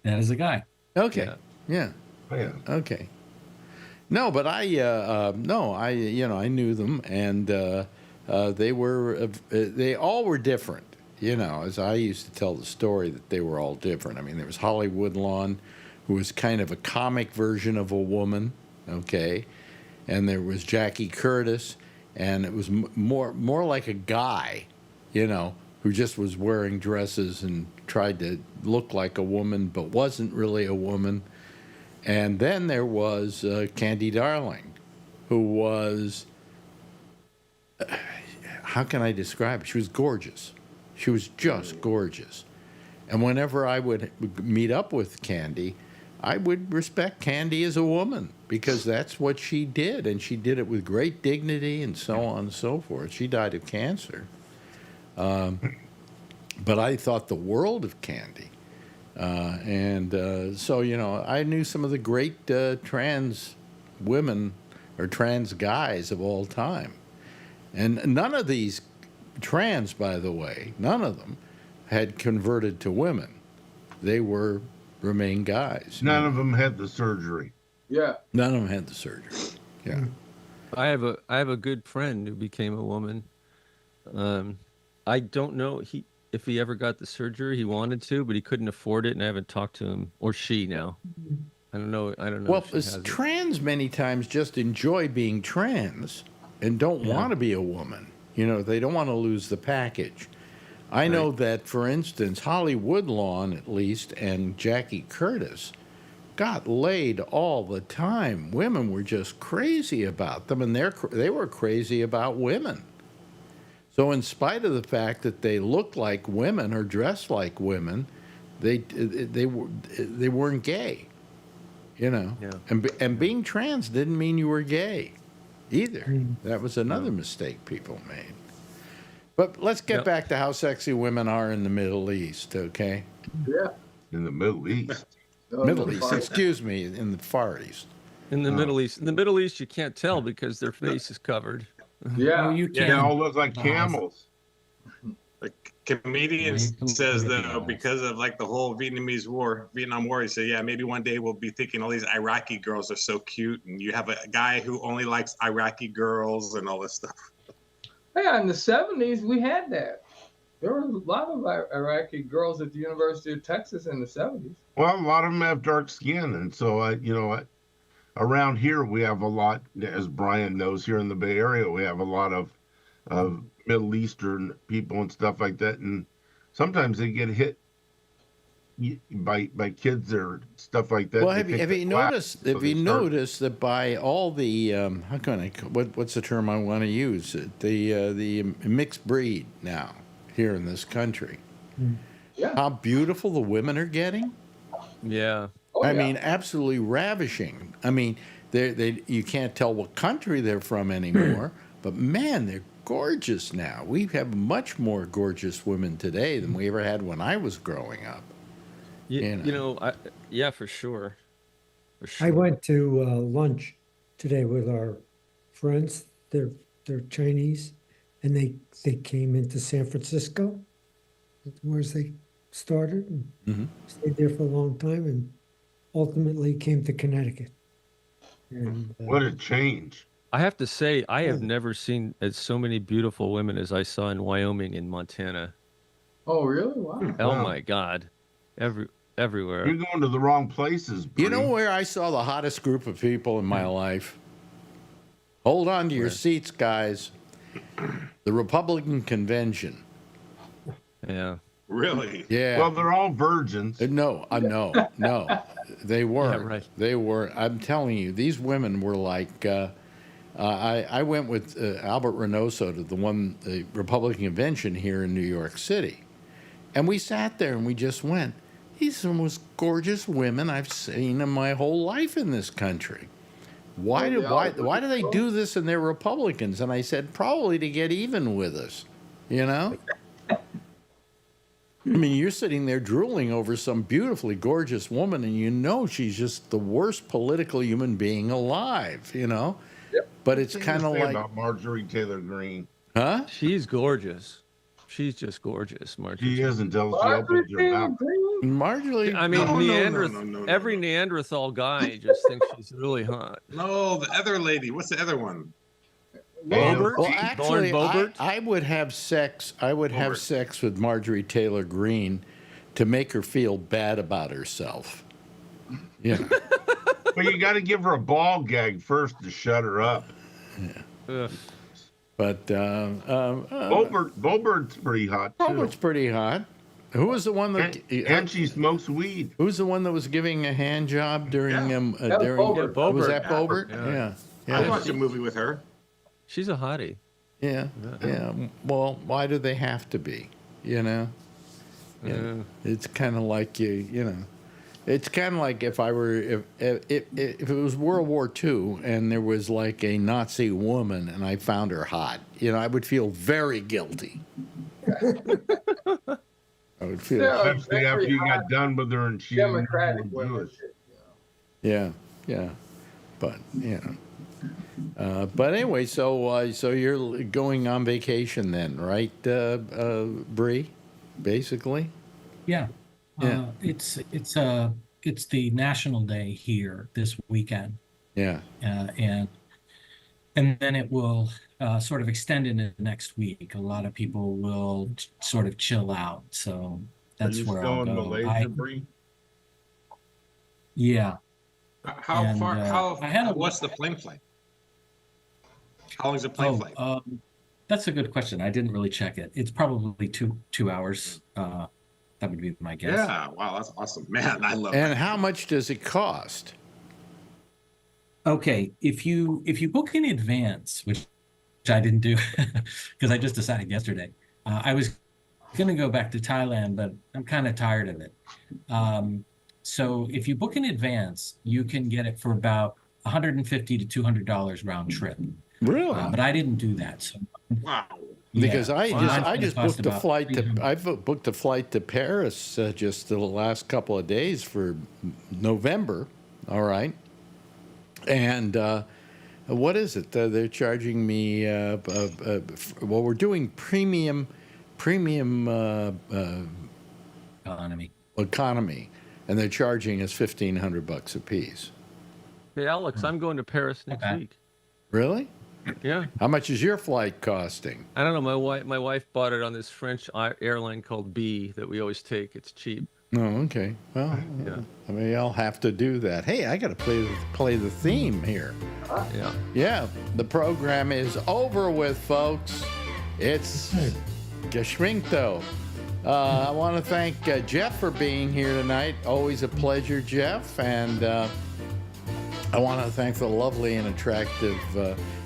That is a guy. Okay, yeah. Oh, yeah. Okay. No, but I knew them, and they all were different. You know, as I used to tell the story that they were all different. I mean, there was Holly Woodlawn, who was kind of a comic version of a woman, okay, and there was Jackie Curtis, and it was more like a guy, you know, who just was wearing dresses and tried to look like a woman but wasn't really a woman. And then there was Candy Darling, who was, how can I describe it? She was gorgeous. She was just gorgeous. And whenever I would meet up with Candy, I would respect Candy as a woman because that's what she did. And she did it with great dignity and so on and so forth. She died of cancer. But I thought the world of Candy. So, you know, I knew some of the great trans women or trans guys of all time. And none of these trans, by the way, none of them had converted to women. They remained guys. None of them had the surgery. Yeah. None of them had the surgery. Yeah. I have a good friend who became a woman. I don't know if he ever got the surgery. He wanted to, but he couldn't afford it, and I haven't talked to him or she now. I don't know. Well, if she has it. trans many times just enjoy being trans and don't want to be a woman. You know, they don't want to lose the package. I know that, for instance, Holly Woodlawn, at least, and Jackie Curtis got laid all the time. Women were just crazy about them, and they were crazy about women. So in spite of the fact that they looked like women or dressed like women, they weren't gay, you know. Yeah. And being trans didn't mean you were gay either. That was another mistake people made. But let's get back to how sexy women are in the Middle East, okay? Yeah. In the Middle East. Middle East, excuse me, in the Far East. In the Middle East. In the Middle East, you can't tell because their face is covered. Yeah. Oh, you They can. all look like camels. The comedian says that because of like the whole Vietnam War, he said, yeah, maybe one day we'll be thinking all these Iraqi girls are so cute, and you have a guy who only likes Iraqi girls and all this stuff. Yeah, in the 70s, we had that. There were a lot of Iraqi girls at the University of Texas in the 70s. Well, a lot of them have dark skin, and so around here we have a lot, as Brian knows, here in the Bay Area, we have a lot of Middle Eastern people and stuff like that, and sometimes they get hit by kids or stuff like that. Well, have you noticed that by all the what's the term I want to use? The mixed breed now here in this country. Yeah. How beautiful the women are getting. Yeah. Oh, I yeah. mean, absolutely ravishing. I mean, you can't tell what country they're from anymore, but man, they're gorgeous now. We have much more gorgeous women today than we ever had when I was growing up. Yeah, for sure. For sure. I went to lunch today with our friends. They're Chinese, and they came into San Francisco, where they started, and stayed there for a long time, and ultimately came to Connecticut. And What a change. I have to say, I have never seen so many beautiful women as I saw in Wyoming and Montana. Oh, really? Wow. Oh Wow. my God, everywhere. You're going to the wrong places. You know Bree. where I saw the hottest group of people in my life? Hold on to your seats, guys. The Republican convention. Yeah. Really? Yeah. Well, they're all virgins. No, no. They weren't. Yeah, right. They were. I'm telling you, these women were like. I went with Albert Reynoso to the Republican convention here in New York City, and we sat there and we just went. These are the most gorgeous women I've seen in my whole life in this country. Why do they do this and they're Republicans? And I said, probably to get even with us, you know? I mean, you're sitting there drooling over some beautifully gorgeous woman, and you know she's just the worst political human being alive, you know? Yep. But it's What do you kind of say like, about Marjorie Taylor Greene. huh? She's gorgeous. She's just gorgeous, Marjorie. She isn't until she opens her mouth. Marjorie, I mean, No, every no. Neanderthal guy just thinks she's really hot. No, the other lady. What's the other one? Bobert? well, Lauren actually, Bobert? I would have sex. I would have Bobert. sex with Marjorie Taylor Greene to make her feel bad about herself. Yeah. But you got to give her a ball gag first to shut her up. Ugh. But Bobert's pretty hot too. Robert's pretty hot. Who was the one that? And she smokes weed. Who's the one that was giving a hand job during Yeah. That was during? Bobert. Was Bobert. that Bobert? Yeah. Yeah. I watched a movie with her. She's a hottie. Yeah. Well, why do they have to be? You know. Yeah. It's kind of like you know. It's kind of like if it was World War II and there was like a Nazi woman and I found her hot, you know, I would feel very guilty. I would feel. Yeah. Especially after you got done with her and she Democratic didn't women. do it. Yeah. But you know. But anyway, so you're going on vacation then, right, Bree? Basically. Yeah. Yeah. It's the national day here this weekend, Yeah. and then it will sort of extend into next week. A lot of people will sort of chill out, so that's Are you where still I'll in go. Malaysia, Bree? Yeah. How And, far? I had a- What's the plane flight? How long is the plane flight? That's a good question. I didn't really check it. It's probably two hours. That would be my guess. Yeah. Wow, that's awesome, man. I love And that. how much does it cost? Okay, if you book in advance, which I didn't do because I just decided yesterday, I was going to go back to Thailand, but I'm kind of tired of it. So if you book in advance, you can get it for about $150 to $200 round trip. Really? But I didn't do that. So Wow. Because yeah, I mine's just gonna cost booked a about flight to $300. I've booked a flight to Paris just the last couple of days for November. All right, and what is it? They're charging me. Well, we're doing premium economy. and they're charging us $1,500 a piece. Hey, Alex, I'm going to Paris next Okay. week. Really? Yeah. How much is your flight costing? I don't know. My wife bought it on this French airline called B that we always take. It's cheap. Oh, okay. Well, Yeah. I mean, I'll have to do that. Hey, I got to play the theme here. Yeah. Yeah, the program is over with, folks. It's Geschwinkto. I want to thank Jeff for being here tonight. Always a pleasure, Jeff. And I want to thank the lovely and attractive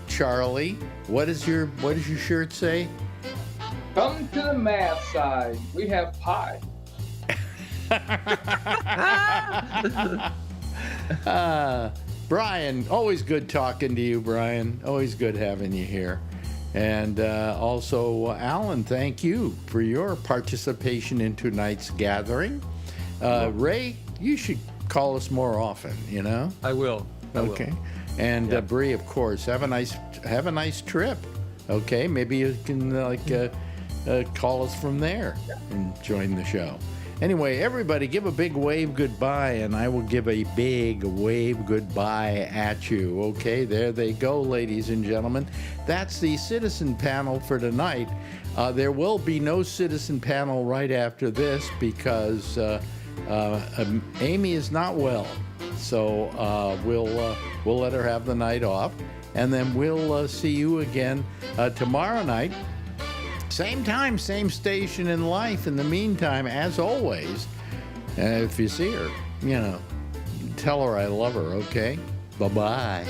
Charlie. What does your shirt say? Come to the math side. We have pie. Brian, always good talking to you, Brian. Always good having you here. And also, Alan, thank you for your participation in tonight's gathering. Ray, you should call us more often, you know? I will. Okay. And Bree, of course, have a nice trip. Okay, maybe you can call us from there and join the show. Anyway, everybody, give a big wave goodbye, and I will give a big wave goodbye at you. Okay, there they go, ladies and gentlemen. That's the citizen panel for tonight. There will be no citizen panel right after this because Amy is not well. So we'll let her have the night off, and then we'll see you again tomorrow night. Same time, same station in life. In the meantime, as always, if you see her, tell her I love her, okay? Bye-bye.